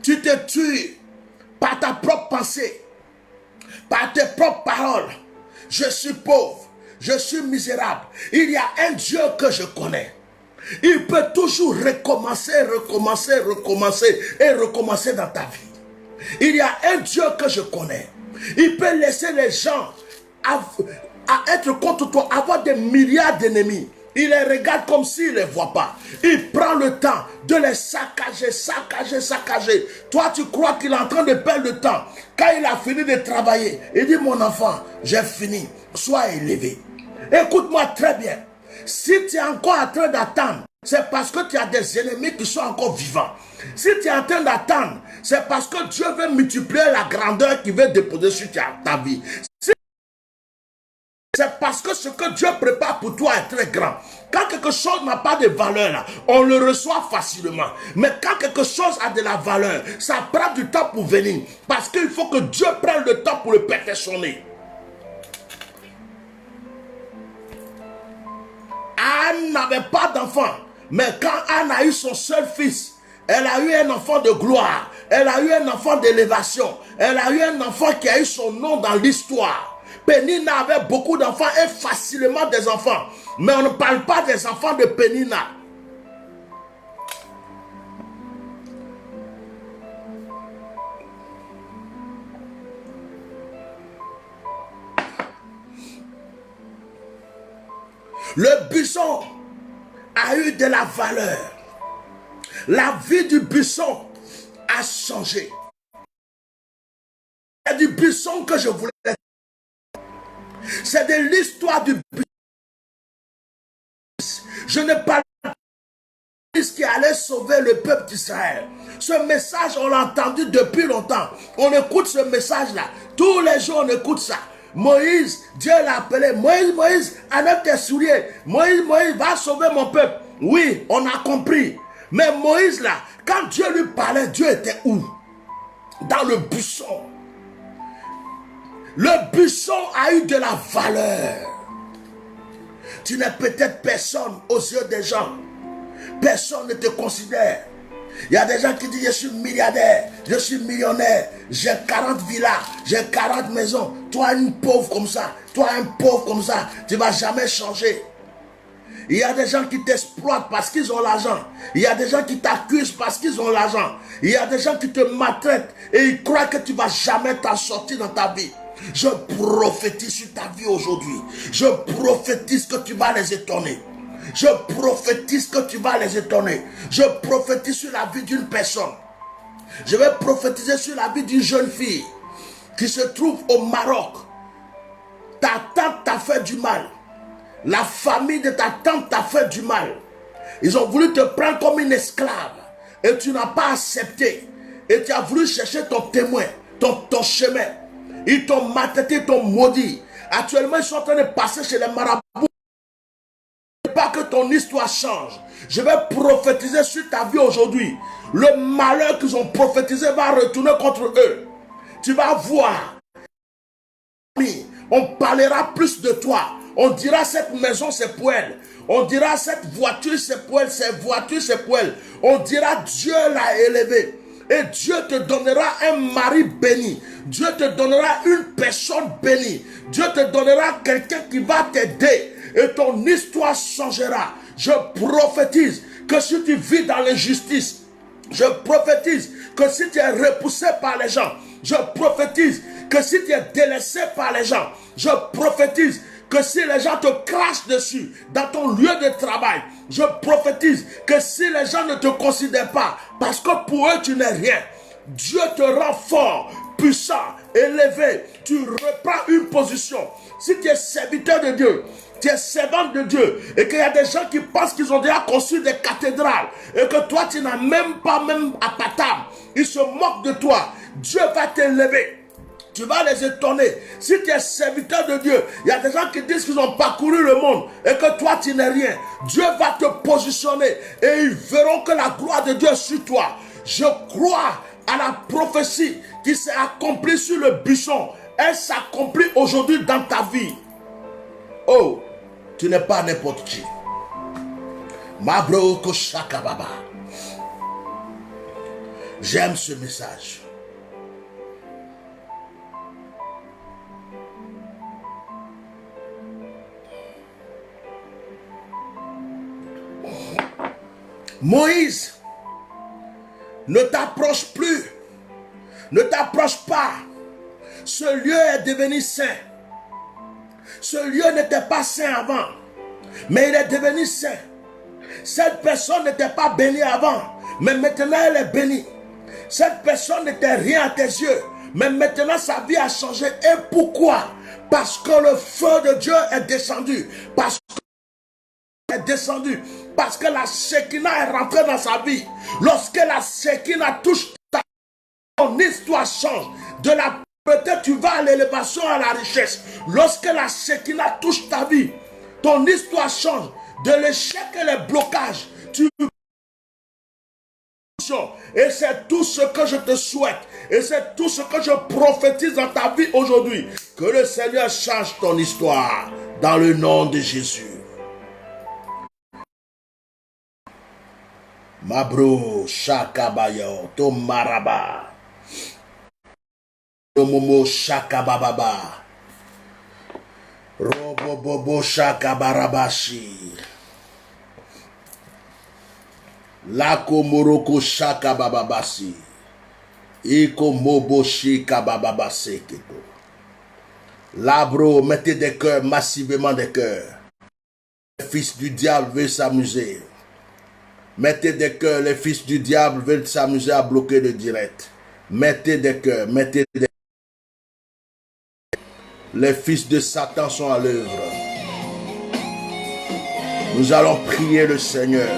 Tu te tues par ta propre pensée, par tes propres paroles. Je suis pauvre, je suis misérable. Il y a un Dieu que je connais. Il peut toujours recommencer et recommencer dans ta vie. Il y a un Dieu que je connais. Il peut laisser les gens à être contre toi, avoir des milliards d'ennemis. Il les regarde comme s'il ne les voit pas. Il prend le temps de les saccager. Toi, tu crois qu'il est en train de perdre le temps. Quand il a fini de travailler, il dit, mon enfant, j'ai fini. Sois élevé. Écoute-moi très bien. Si tu es encore en train d'attendre, c'est parce que tu as des ennemis qui sont encore vivants. Si tu es en train d'attendre, c'est parce que Dieu veut multiplier la grandeur qu'il veut déposer sur ta vie. C'est parce que ce que Dieu prépare pour toi est très grand. Quand quelque chose n'a pas de valeur, là, on le reçoit facilement. Mais quand quelque chose a de la valeur, ça prend du temps pour venir. Parce qu'il faut que Dieu prenne le temps pour le perfectionner. Anne n'avait pas d'enfant. Mais quand Anne a eu son seul fils, elle a eu un enfant de gloire. Elle a eu un enfant d'élévation. Elle a eu un enfant qui a eu son nom dans l'histoire. Pénina avait beaucoup d'enfants et facilement des enfants. Mais on ne parle pas des enfants de Pénina. Le buisson a eu de la valeur. La vie du buisson a changé. C'est du buisson que je voulais. C'est de l'histoire du buisson. Je ne parle pas de ce qui allait sauver le peuple d'Israël. Ce message, on l'a entendu depuis longtemps. On écoute ce message-là. Tous les jours, on écoute ça. Moïse, Dieu l'a appelé. Moïse, enlève tes souliers. Moïse, va sauver mon peuple. Oui, on a compris. Mais Moïse, là, quand Dieu lui parlait, Dieu était où? Dans le buisson. Le buisson a eu de la valeur. Tu n'es peut-être personne aux yeux des gens. Personne ne te considère. Il y a des gens qui disent, je suis milliardaire, je suis millionnaire, j'ai 40 villas, j'ai 40 maisons. Toi, une pauvre comme ça, toi, un pauvre comme ça, tu ne vas jamais changer. Il y a des gens qui t'exploitent parce qu'ils ont l'argent. Il y a des gens qui t'accusent parce qu'ils ont l'argent. Il y a des gens qui te maltraitent et ils croient que tu ne vas jamais t'en sortir dans ta vie. Je prophétise sur ta vie aujourd'hui. Je prophétise que tu vas les étonner. Je prophétise que tu vas les étonner. Je prophétise sur la vie d'une personne. Je vais prophétiser sur la vie d'une jeune fille qui se trouve au Maroc. Ta tante t'a fait du mal. La famille de ta tante t'a fait du mal. Ils ont voulu te prendre comme une esclave. Et tu n'as pas accepté. Et tu as voulu chercher ton témoin, ton chemin. Ils t'ont maltraité, ils t'ont maudit. Actuellement, ils sont en train de passer chez les marabouts. Pas que ton histoire change. Je vais prophétiser sur ta vie aujourd'hui. Le malheur qu'ils ont prophétisé va retourner contre eux. Tu vas voir. On parlera plus de toi. On dira cette maison c'est pour elle. On dira cette voiture c'est pour elle, cette voiture c'est pour elle. On dira Dieu l'a élevé. Et Dieu te donnera un mari béni. Dieu te donnera une personne bénie. Dieu te donnera quelqu'un qui va t'aider. Et ton histoire changera. Je prophétise que si tu vis dans l'injustice, je prophétise que si tu es repoussé par les gens, je prophétise que si tu es délaissé par les gens, je prophétise que si les gens te crachent dessus dans ton lieu de travail, je prophétise que si les gens ne te considèrent pas, parce que pour eux tu n'es rien, Dieu te rend fort, puissant, élevé, tu reprends une position. Si tu es serviteur de Dieu, tu es servant de Dieu, et qu'il y a des gens qui pensent qu'ils ont déjà construit des cathédrales, et que toi tu n'as même pas à Patam, ils se moquent de toi, Dieu va t'élever. Tu vas les étonner. Si tu es serviteur de Dieu, il y a des gens qui disent qu'ils ont parcouru le monde et que toi tu n'es rien. Dieu va te positionner et ils verront que la gloire de Dieu est sur toi. Je crois à la prophétie qui s'est accomplie sur le buisson. Elle s'accomplit aujourd'hui dans ta vie. Oh, tu n'es pas n'importe qui. Mabro Koshaka Baba. J'aime ce message. Moïse, ne t'approche plus, ne t'approche pas. Ce lieu est devenu saint. Ce lieu n'était pas saint avant, mais il est devenu saint. Cette personne n'était pas bénie avant, mais maintenant elle est bénie. Cette personne n'était rien à tes yeux, mais maintenant sa vie a changé. Et pourquoi? Parce que le feu de Dieu est descendu. Parce que est descendu. Parce que la Shekinah est rentrée dans sa vie. Lorsque la Shekinah touche ta vie, ton histoire change. De la pauvreté, tu vas à l'élévation, à la richesse. Lorsque la Shekinah touche ta vie, ton histoire change. De l'échec et les blocages, tu... Et c'est tout ce que je te souhaite. Et c'est tout ce que je prophétise dans ta vie aujourd'hui. Que le Seigneur change ton histoire. Dans le nom de Jésus. Mabro Shakabayo Tomaraba Tomomo Shakabababa Robobobo Shakabarabashi Lako Moroko Shakabababasi Iko Moboshi Kabababase Keto. Labro, mettez des cœurs, massivement des cœurs. Les fils du diable veulent s'amuser. Mettez des cœurs, les fils du diable veulent s'amuser à bloquer le direct. Mettez des cœurs, mettez des... Les fils de Satan sont à l'œuvre. Nous allons prier le Seigneur.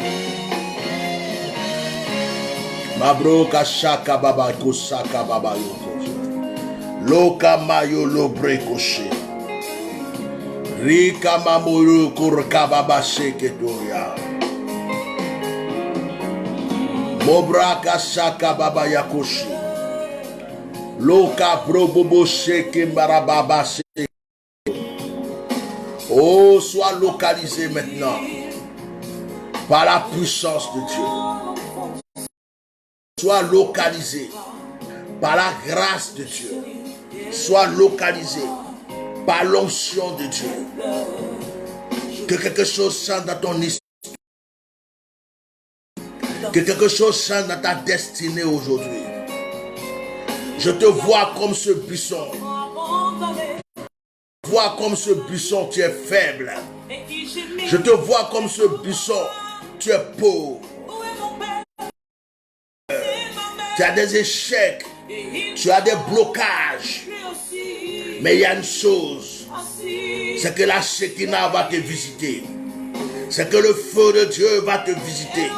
Mabro kashaka baba kosaka baba yoko. Loka mayo lobre koshe. Rika mamuru kurka baba sheketoria. Mobraka shaka baba yakoshi. Loka probobo sheke marababa sheke. Oh, sois localisé maintenant par la puissance de Dieu. Sois localisé par la grâce de Dieu. Sois localisé par l'onction de Dieu. Que quelque chose change dans ton histoire. Que quelque chose change dans ta destinée aujourd'hui. Je te vois comme ce buisson. Je te vois comme ce buisson, tu es faible. Je te vois comme ce buisson, tu es pauvre. Tu as des échecs, tu as des blocages. Mais il y a une chose, c'est que la Shekinah va te visiter. C'est que le feu de Dieu va te visiter.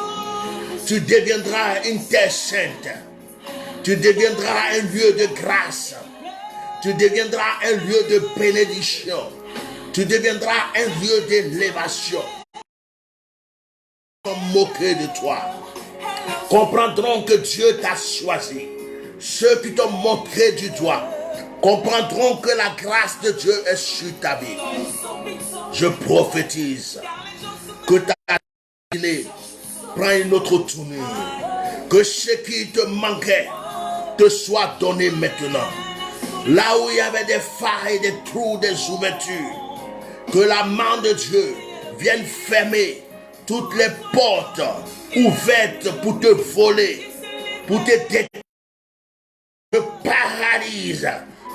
Tu deviendras une terre sainte. Tu deviendras un lieu de grâce. Tu deviendras un lieu de bénédiction. Tu deviendras un lieu d'élévation. Ils vont moquer de toi. Comprendront que Dieu t'a choisi. Ceux qui t'ont montré du doigt comprendront que la grâce de Dieu est sur ta vie. Je prophétise que ta destinée prend une autre tournure. Que ce qui te manquait te soit donné maintenant. Là où il y avait des failles, des trous, des ouvertures, que la main de Dieu vienne fermer toutes les portes ouvertes pour te voler, pour te détruire. Je paralyse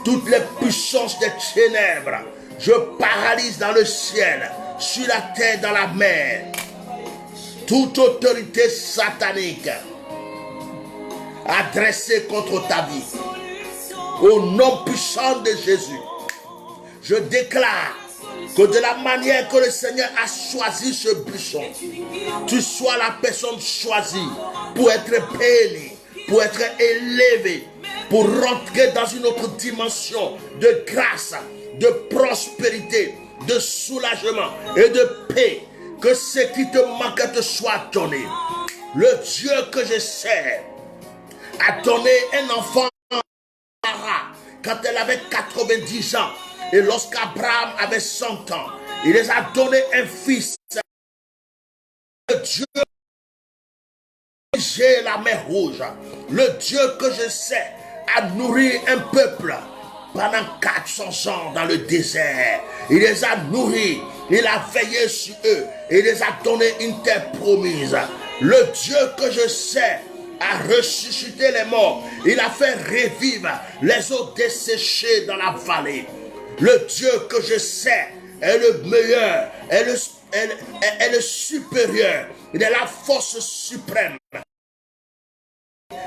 toutes les puissances des ténèbres. Je paralyse dans le ciel, sur la terre, dans la mer, toute autorité satanique adressée contre ta vie. Au nom puissant de Jésus, je déclare que de la manière que le Seigneur a choisi ce buisson, tu sois la personne choisie pour être bénie, pour être élevé, pour rentrer dans une autre dimension de grâce, de prospérité, de soulagement et de paix. Que ce qui te manque te soit donné. Le Dieu que je sers a donné un enfant à Sarah quand elle avait 90 ans. Et lorsqu'Abraham avait 100 ans, il les a donné un fils. Le Dieu j'ai la mer rouge, le Dieu que je sais a nourri un peuple pendant 400 ans dans le désert. Il les a nourris, il a veillé sur eux, et il les a donné une terre promise. Le Dieu que je sais a ressuscité les morts, il a fait revivre les eaux desséchées dans la vallée. Le Dieu que je sais est le meilleur, est le supérieur, il est la force suprême.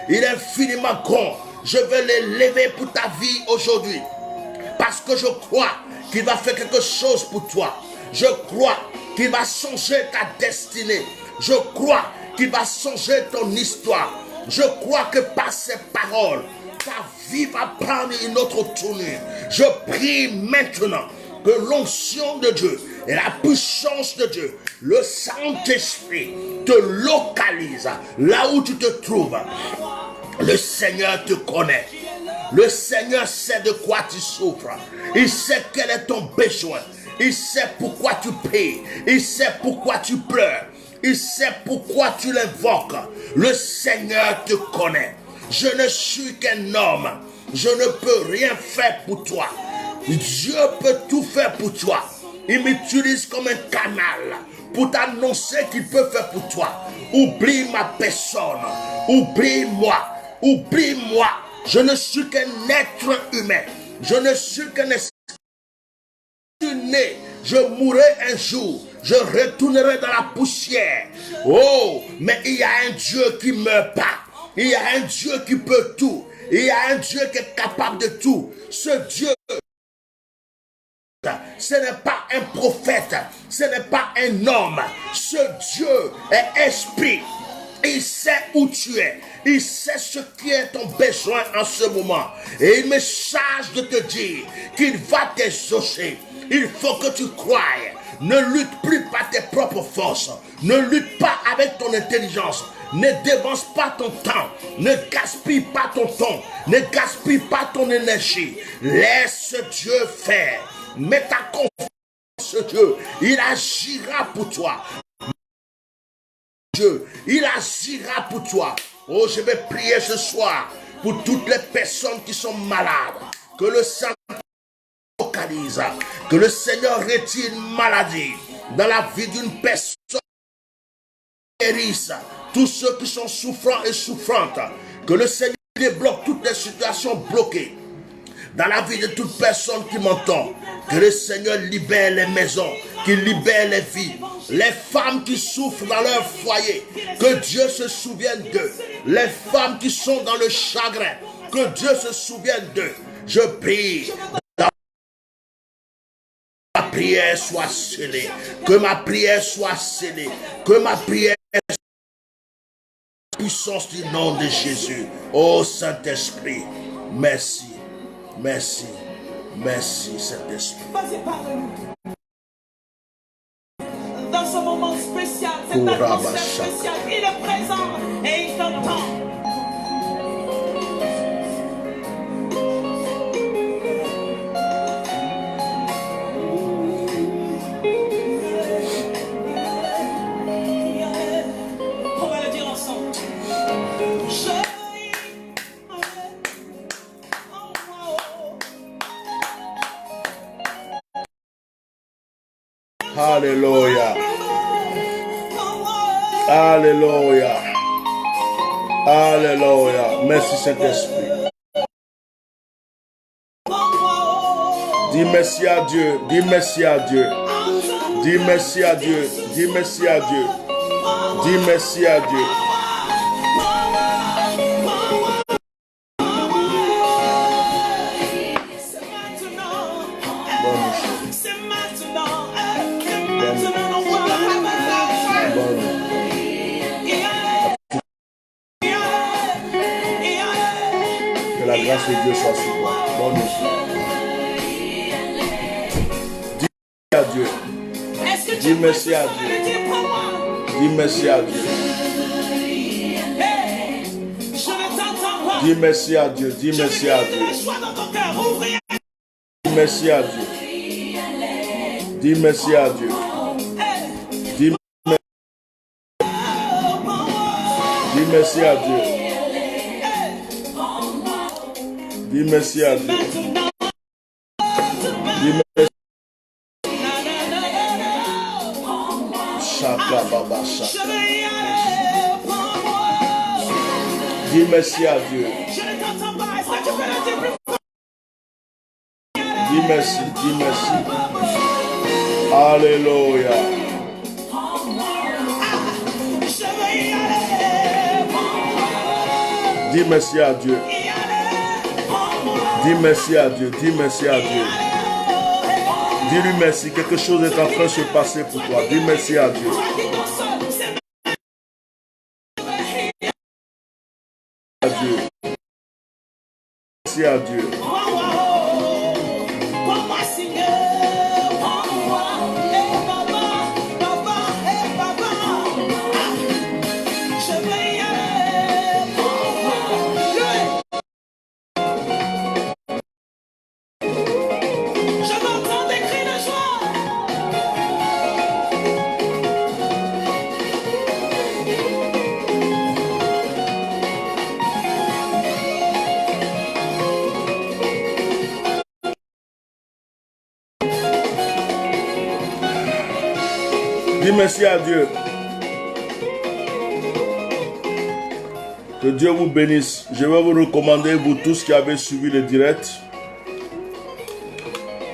Il est infiniment grand. Je veux l'élever pour ta vie aujourd'hui. Parce que je crois qu'il va faire quelque chose pour toi. Je crois qu'il va changer ta destinée. Je crois qu'il va changer ton histoire. Je crois que par ces paroles, ta vie va prendre une autre tournure. Je prie maintenant que l'onction de Dieu et la puissance de Dieu, le Saint-Esprit, te localise là où tu te trouves. Le Seigneur te connaît. Le Seigneur sait de quoi tu souffres. Il sait quel est ton besoin. Il sait pourquoi tu pries. Il sait pourquoi tu pleures. Il sait pourquoi tu l'invoques. Le Seigneur te connaît. Je ne suis qu'un homme. Je ne peux rien faire pour toi. Dieu peut tout faire pour toi. Il m'utilise comme un canal pour t'annoncer qu'il peut faire pour toi. Oublie ma personne. Oublie-moi. Oublie-moi. Je ne suis qu'un être humain. Je ne suis qu'un esprit. Je suis né. Je mourrai un jour. Je retournerai dans la poussière. Oh, mais il y a un Dieu qui ne meurt pas. Il y a un Dieu qui peut tout. Il y a un Dieu qui est capable de tout. Ce Dieu, ce n'est pas un prophète, ce n'est pas un homme. Ce Dieu est esprit. Il sait où tu es. Il sait ce qui est ton besoin en ce moment. Et il me charge de te dire qu'il va t'exaucer. Il faut que tu croies. Ne lutte plus par tes propres forces. Ne lutte pas avec ton intelligence. Ne dépense pas ton temps. Ne gaspille pas ton temps. Ne gaspille pas ton énergie. Laisse Dieu faire. Mets ta confiance en Dieu. Il agira pour toi. Dieu, il agira pour toi. Oh, je vais prier ce soir pour toutes les personnes qui sont malades. Que le Saint localise. Que le Seigneur retire une maladie dans la vie d'une personne. Guérisse tous ceux qui sont souffrants et souffrantes. Que le Seigneur débloque toutes les situations bloquées dans la vie de toute personne qui m'entend. Que le Seigneur libère les maisons, qu'il libère les vies. Les femmes qui souffrent dans leur foyer, que Dieu se souvienne d'eux. Les femmes qui sont dans le chagrin, que Dieu se souvienne d'eux. Je prie. Que ma prière soit scellée. Que ma prière soit scellée. Que ma prière soit la puissance du nom de Jésus. Oh Saint-Esprit, merci. Merci. Merci, Saint-Esprit. Vas-y, parle-nous. Dans ce moment spécial, cette atmosphère spéciale, il est présent et il t'entend. Alléluia. Alléluia. Alléluia. Merci Saint-Esprit. Dis merci à Dieu. Dis merci à Dieu. Dis merci à Dieu. Dis merci à Dieu. Dis merci à Dieu. Que la grâce de Dieu soit sur toi. Bonne nuit. Dis à Dieu. Dis merci à Dieu. Dis merci à Dieu. Dis merci à Dieu. Dis merci à Dieu. Dis merci à Dieu. Dis merci à Dieu. Dis merci à Dieu. Dis merci à Dieu. Dis merci. Chaka baba chaka. Dis merci à Dieu. Dis merci, dis merci. Alléluia. Dis merci à Dieu. Dis merci à Dieu. Dis merci à Dieu. Dis-lui merci. Quelque chose est en train de se passer pour toi. Dis merci à Dieu. Adieu. Merci à Dieu. Dis merci à Dieu. Que Dieu vous bénisse. Je vais vous recommander, vous tous qui avez suivi le direct.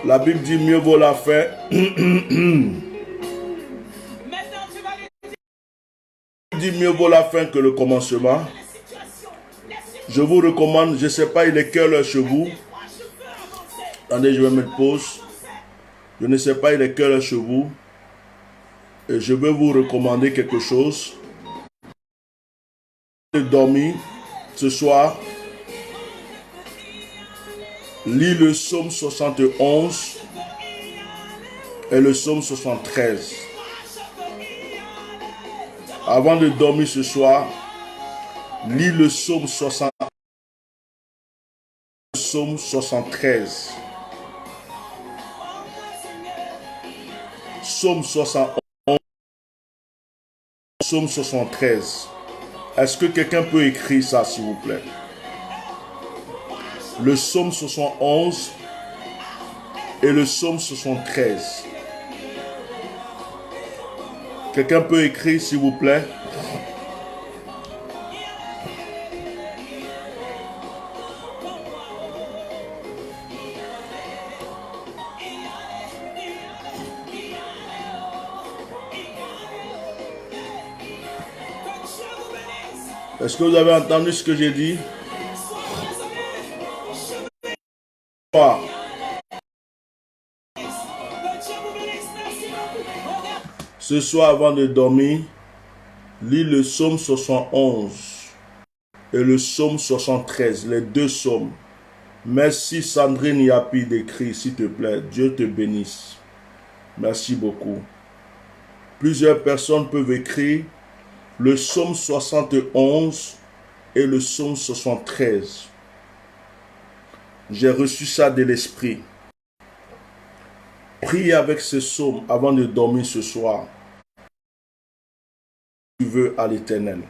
La Bible dit mieux vaut la fin. Dit mieux vaut la fin que le commencement. Je vous recommande, je ne sais pas il est quelle heure chez vous. Attendez, je vais mettre pause. Je ne sais pas il est quelle heure chez vous. Et je vais vous recommander quelque chose. Dormir ce soir. Lis le psaume 71 et le psaume 73. Avant de dormir ce soir, lis le psaume 60, le psaume 73. Psaume 71, psaume 73. Est-ce que quelqu'un peut écrire ça, s'il vous plaît? Le psaume 71 et le psaume 73. Quelqu'un peut écrire, s'il vous plaît? Est-ce que vous avez entendu ce que j'ai dit? Ce soir, avant de dormir, lis le psaume 71 et le psaume 73, les deux psaumes. Merci Sandrine Yapi d'écrire, s'il te plaît. Dieu te bénisse. Merci beaucoup. Plusieurs personnes peuvent écrire le psaume 71 et le psaume 73. J'ai reçu ça de l'esprit. Prie avec ce psaume avant de dormir ce soir. Tu veux à l'Éternel.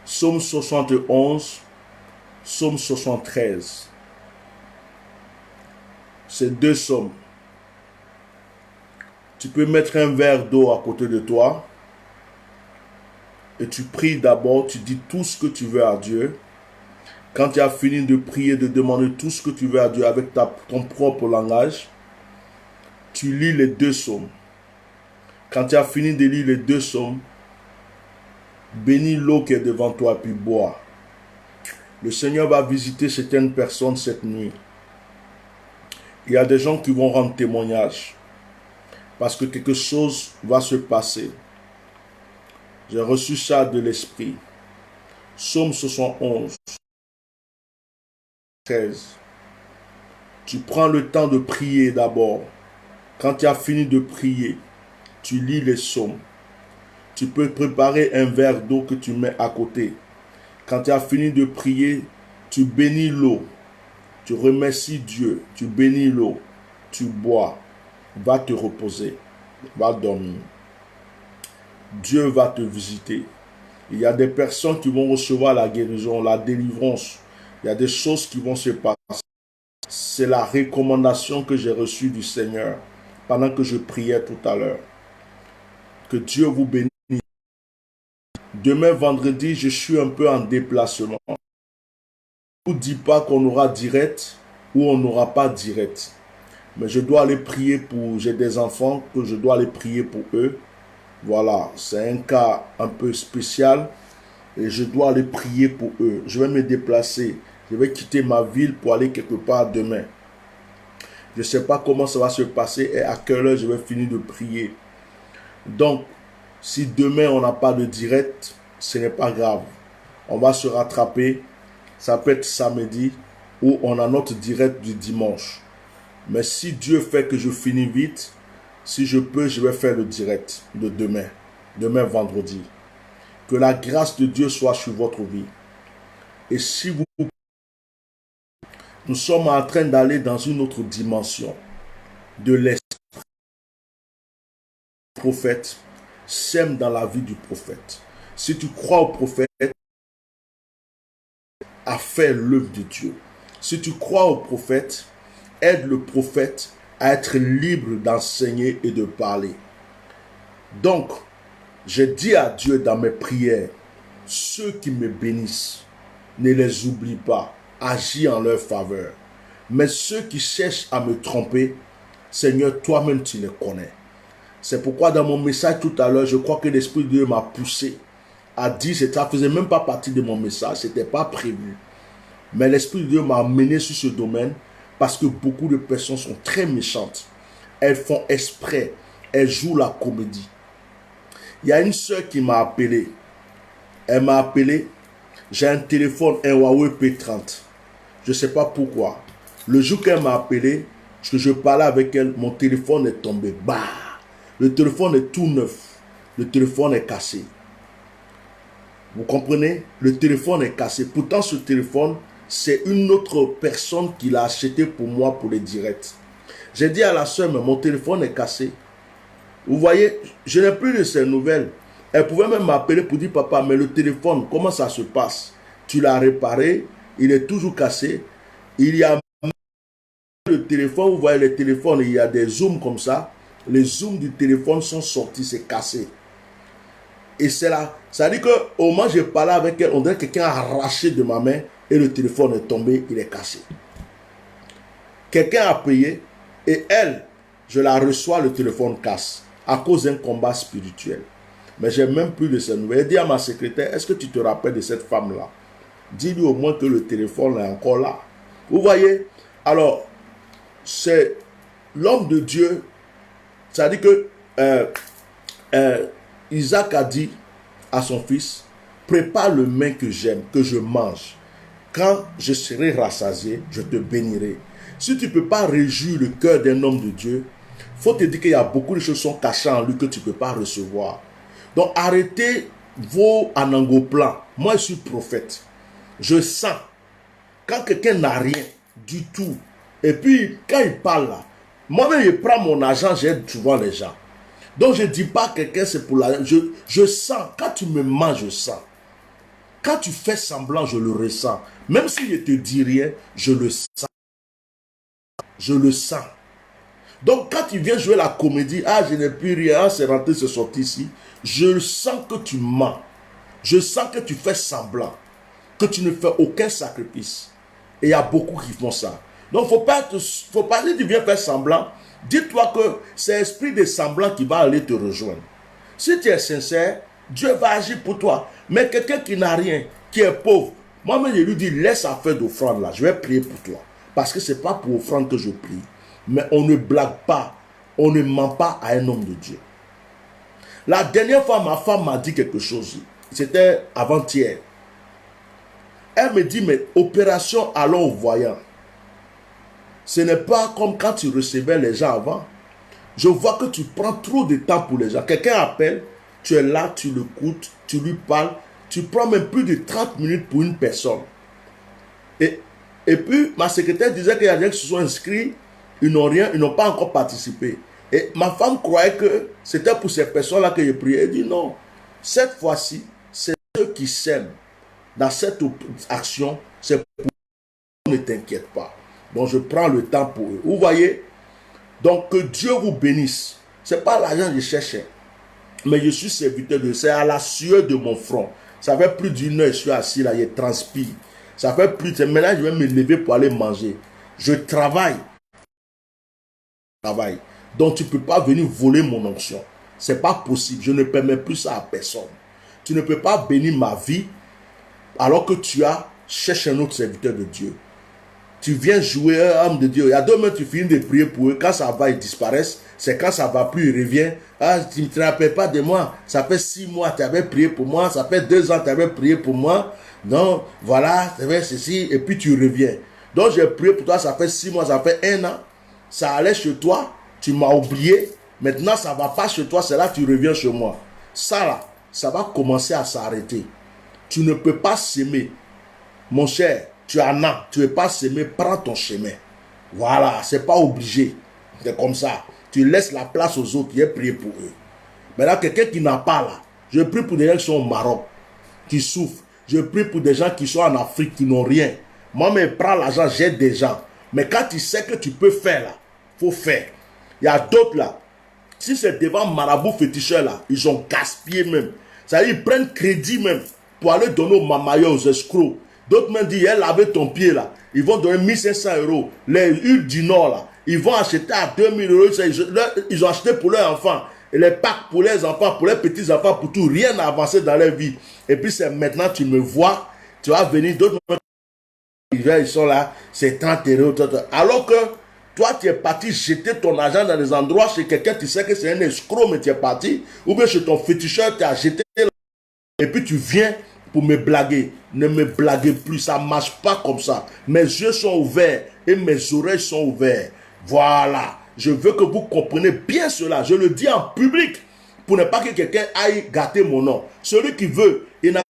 Psaume 71, psaume 73. Ces deux psaumes. Tu peux mettre un verre d'eau à côté de toi et tu pries d'abord, tu dis tout ce que tu veux à Dieu. Quand tu as fini de prier, de demander tout ce que tu veux à Dieu avec ton propre langage, tu lis les 2 psaumes. Quand tu as fini de lire les 2 psaumes, bénis l'eau qui est devant toi puis bois. Le Seigneur va visiter certaines personnes cette nuit. Il y a des gens qui vont rendre témoignage parce que quelque chose va se passer. J'ai reçu ça de l'Esprit. Psaume 71. 13. Tu prends le temps de prier d'abord. Quand tu as fini de prier, tu lis les psaumes. Tu peux préparer un verre d'eau que tu mets à côté. Quand tu as fini de prier, tu bénis l'eau. Tu remercies Dieu. Tu bénis l'eau. Tu bois. Va te reposer. Va dormir. Dieu va te visiter. Il y a des personnes qui vont recevoir la guérison, la délivrance. Il y a des choses qui vont se passer. C'est la recommandation que j'ai reçue du Seigneur pendant que je priais tout à l'heure. Que Dieu vous bénisse. Demain vendredi, je suis un peu en déplacement. Je ne vous dis pas qu'on aura direct ou on n'aura pas direct. Mais je dois aller prier pour... J'ai des enfants que je dois aller prier pour eux. Voilà, c'est un cas un peu spécial. Et je dois aller prier pour eux. Je vais me déplacer. Je vais quitter ma ville pour aller quelque part demain. Je ne sais pas comment ça va se passer et à quelle heure je vais finir de prier. Donc, si demain on n'a pas de direct, ce n'est pas grave. On va se rattraper. Ça peut être samedi ou on a notre direct du dimanche. Mais si Dieu fait que je finis vite, si je peux, je vais faire le direct de demain. Demain vendredi. Que la grâce de Dieu soit sur votre vie. Et si vous... Nous sommes en train d'aller dans une autre dimension de l'esprit. Le prophète sème dans la vie du prophète. Si tu crois au prophète, à faire l'œuvre de Dieu. Si tu crois au prophète, aide le prophète à être libre d'enseigner et de parler. Donc, je dis à Dieu dans mes prières, ceux qui me bénissent, ne les oublie pas, agis en leur faveur. Mais ceux qui cherchent à me tromper, Seigneur, toi-même tu les connais. C'est pourquoi dans mon message tout à l'heure, je crois que l'Esprit de Dieu m'a poussé à dire, ça ne faisait même pas partie de mon message, ce n'était pas prévu. Mais l'Esprit de Dieu m'a amené sur ce domaine parce que beaucoup de personnes sont très méchantes. Elles font exprès, elles jouent la comédie. Il y a une soeur qui m'a appelé. Elle m'a appelé. J'ai un téléphone, un Huawei P30. Je ne sais pas pourquoi. Le jour qu'elle m'a appelé, que je parlais avec elle, mon téléphone est tombé. Bah! Le téléphone est tout neuf. Le téléphone est cassé. Vous comprenez? Le téléphone est cassé. Pourtant, ce téléphone, c'est une autre personne qui l'a acheté pour moi pour les directs. J'ai dit à la soeur, mais mon téléphone est cassé. Vous voyez, je n'ai plus de ces nouvelles. Elle pouvait même m'appeler pour dire, papa, mais le téléphone, comment ça se passe? Tu l'as réparé, il est toujours cassé. Il y a le téléphone, vous voyez les téléphones, il y a des zooms comme ça. Les zooms du téléphone sont sortis, c'est cassé. Et c'est là, ça dit que au moment où j'ai parlé avec elle, on dirait que quelqu'un a arraché de ma main et le téléphone est tombé, il est cassé. Quelqu'un a payé et elle, je la reçois, le téléphone casse à cause d'un combat spirituel. Mais j'ai même plus de ces nouvelles. Elle dit à ma secrétaire, est-ce que tu te rappelles de cette femme-là? Dis-lui au moins que le téléphone est encore là. Vous voyez? Alors, c'est l'homme de Dieu. Ça dit que Isaac a dit à son fils, prépare le mets que j'aime, que je mange. Quand je serai rassasié, je te bénirai. Si tu ne peux pas réjouir le cœur d'un homme de Dieu, il faut te dire qu'il y a beaucoup de choses qui sont cachées en lui que tu ne peux pas recevoir. Donc arrêtez vos anangoplans. Moi je suis prophète. Je sens quand quelqu'un n'a rien du tout. Et puis quand il parle là, moi-même je prends mon argent, j'aide souvent les gens. Donc je ne dis pas à quelqu'un c'est pour l'argent. Je sens, quand tu me mens, je sens. Quand tu fais semblant, je le ressens. Même si je ne te dis rien, je le sens. Je le sens. Donc quand tu viens jouer la comédie, ah je n'ai plus rien, c'est rentré, c'est sorti ici, je sens que tu mens. Je sens que tu fais semblant, que tu ne fais aucun sacrifice. Et il y a beaucoup qui font ça. Donc faut pas si tu viens faire semblant, dis-toi que c'est l'esprit de semblant qui va aller te rejoindre. Si tu es sincère, Dieu va agir pour toi. Mais quelqu'un qui n'a rien, qui est pauvre, moi-même je lui dis, laisse affaire d'offrande là, je vais prier pour toi. Parce que ce n'est pas pour offrande que je prie. Mais on ne blague pas, on ne ment pas à un homme de Dieu. La dernière fois, ma femme m'a dit quelque chose. C'était avant-hier. Elle me dit, mais opération allons au voyant. Ce n'est pas comme quand tu recevais les gens avant. Je vois que tu prends trop de temps pour les gens. Quelqu'un appelle, tu es là, tu l'écoutes, tu lui parles. Tu prends même plus de 30 minutes pour une personne. Et puis, ma secrétaire disait qu'il y a des gens qui se sont inscrits, ils n'ont rien, ils n'ont pas encore participé. Et ma femme croyait que c'était pour ces personnes-là que je priais. Elle dit non, cette fois-ci, c'est ceux qui s'aiment. Dans cette action, c'est pour eux, ne t'inquiète pas. Donc, je prends le temps pour eux. Vous voyez? Donc, que Dieu vous bénisse. Ce n'est pas l'argent que je cherchais. Mais je suis serviteur de Dieu. C'est à la sueur de mon front. Ça fait plus d'une heure, je suis assis là, je transpire. Ça fait plus de... Maintenant, je vais me lever pour aller manger. Je travaille. Donc, tu ne peux pas venir voler mon onction. Ce n'est pas possible. Je ne permets plus ça à personne. Tu ne peux pas bénir ma vie alors que tu as cherché un autre serviteur de Dieu. Tu viens jouer un homme de Dieu. Il y a 2 mois, tu finis de prier pour eux. Quand ça va, ils disparaissent. C'est quand ça ne va plus, ils reviennent. Ah, tu ne te rappelles pas de moi. Ça fait 6 mois, tu avais prié pour moi. Ça fait 2 ans, tu avais prié pour moi. Non, voilà, c'est vrai, ceci. Et puis tu reviens. Donc, j'ai prié pour toi. Ça fait 6 mois, ça fait 1 an. Ça allait chez toi. Tu m'as oublié. Maintenant, ça ne va pas chez toi. C'est là que tu reviens chez moi. Ça, là, ça va commencer à s'arrêter. Tu ne peux pas s'aimer. Mon cher, tu en as. Tu ne peux pas s'aimer. Prends ton chemin. Voilà, ce n'est pas obligé. C'est comme ça. Tu laisses la place aux autres. J'ai prié pour eux. Maintenant, quelqu'un qui n'a pas là. Je prie pour des gens qui sont au Maroc, qui souffrent. Je prie pour des gens qui sont en Afrique, qui n'ont rien. Moi, je prends l'argent, j'aide des gens. Mais quand tu sais que tu peux faire là, il faut faire. Il y a d'autres là. Si c'est devant marabout féticheur là, ils ont gaspillé même. C'est-à-dire, ils prennent crédit même pour aller donner aux mamailleurs, aux escrocs. D'autres m'ont dit, elle avait ton pied là. Ils vont donner 1500 €. Les huiles du Nord là, ils vont acheter à 2000 €. Ils ont acheté pour leurs enfants. Et les packs pour les enfants, pour les petits-enfants, pour tout. Rien n'a avancé dans leur vie. Et puis c'est maintenant, tu me vois, tu vas venir, d'autres ils sont là, c'est 30 €. Alors que toi, tu es parti jeter ton argent dans des endroits chez quelqu'un, tu sais que c'est un escroc, mais tu es parti. Ou bien chez ton féticheur, tu as jeté. Et puis tu viens pour me blaguer. Ne me blaguez plus, ça ne marche pas comme ça. Mes yeux sont ouverts et mes oreilles sont ouvertes. Voilà. Je veux que vous compreniez bien cela. Je le dis en public pour ne pas que quelqu'un aille gâter mon nom. Celui qui veut, il n'a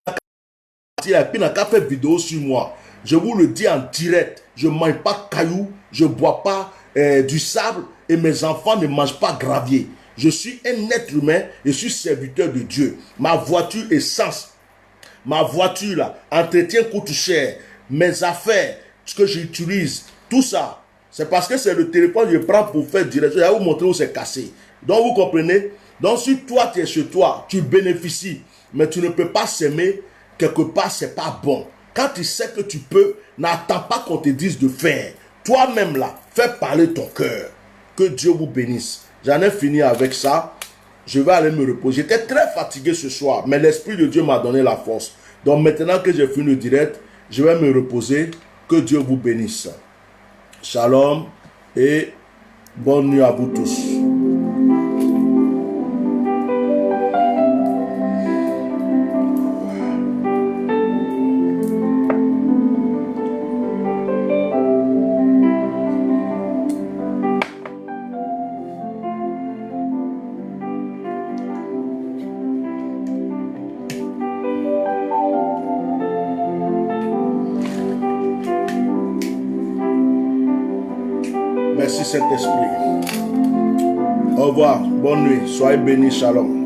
qu'à faire vidéo sur moi. Je vous le dis en direct. Je ne mange pas cailloux, je ne bois pas du sable et mes enfants ne mangent pas gravier. Je suis un être humain, je suis serviteur de Dieu. Ma voiture essence, ma voiture là, entretien coûte cher. Mes affaires, ce que j'utilise, tout ça, c'est parce que c'est le téléphone que je prends pour faire direct. Je vais vous montrer où c'est cassé. Donc vous comprenez? Donc si toi tu es chez toi, tu bénéficies, mais tu ne peux pas s'aimer, quelque part c'est pas bon. Quand tu sais que tu peux, n'attends pas qu'on te dise de faire. Toi-même là, fais parler ton cœur. Que Dieu vous bénisse. J'en ai fini avec ça. Je vais aller me reposer. J'étais très fatigué ce soir, mais l'Esprit de Dieu m'a donné la force. Donc maintenant que j'ai fini le direct, je vais me reposer. Que Dieu vous bénisse. Shalom et bonne nuit à vous tous. Merci Saint-Esprit. Au revoir. Bonne nuit. Soyez bénis. Shalom.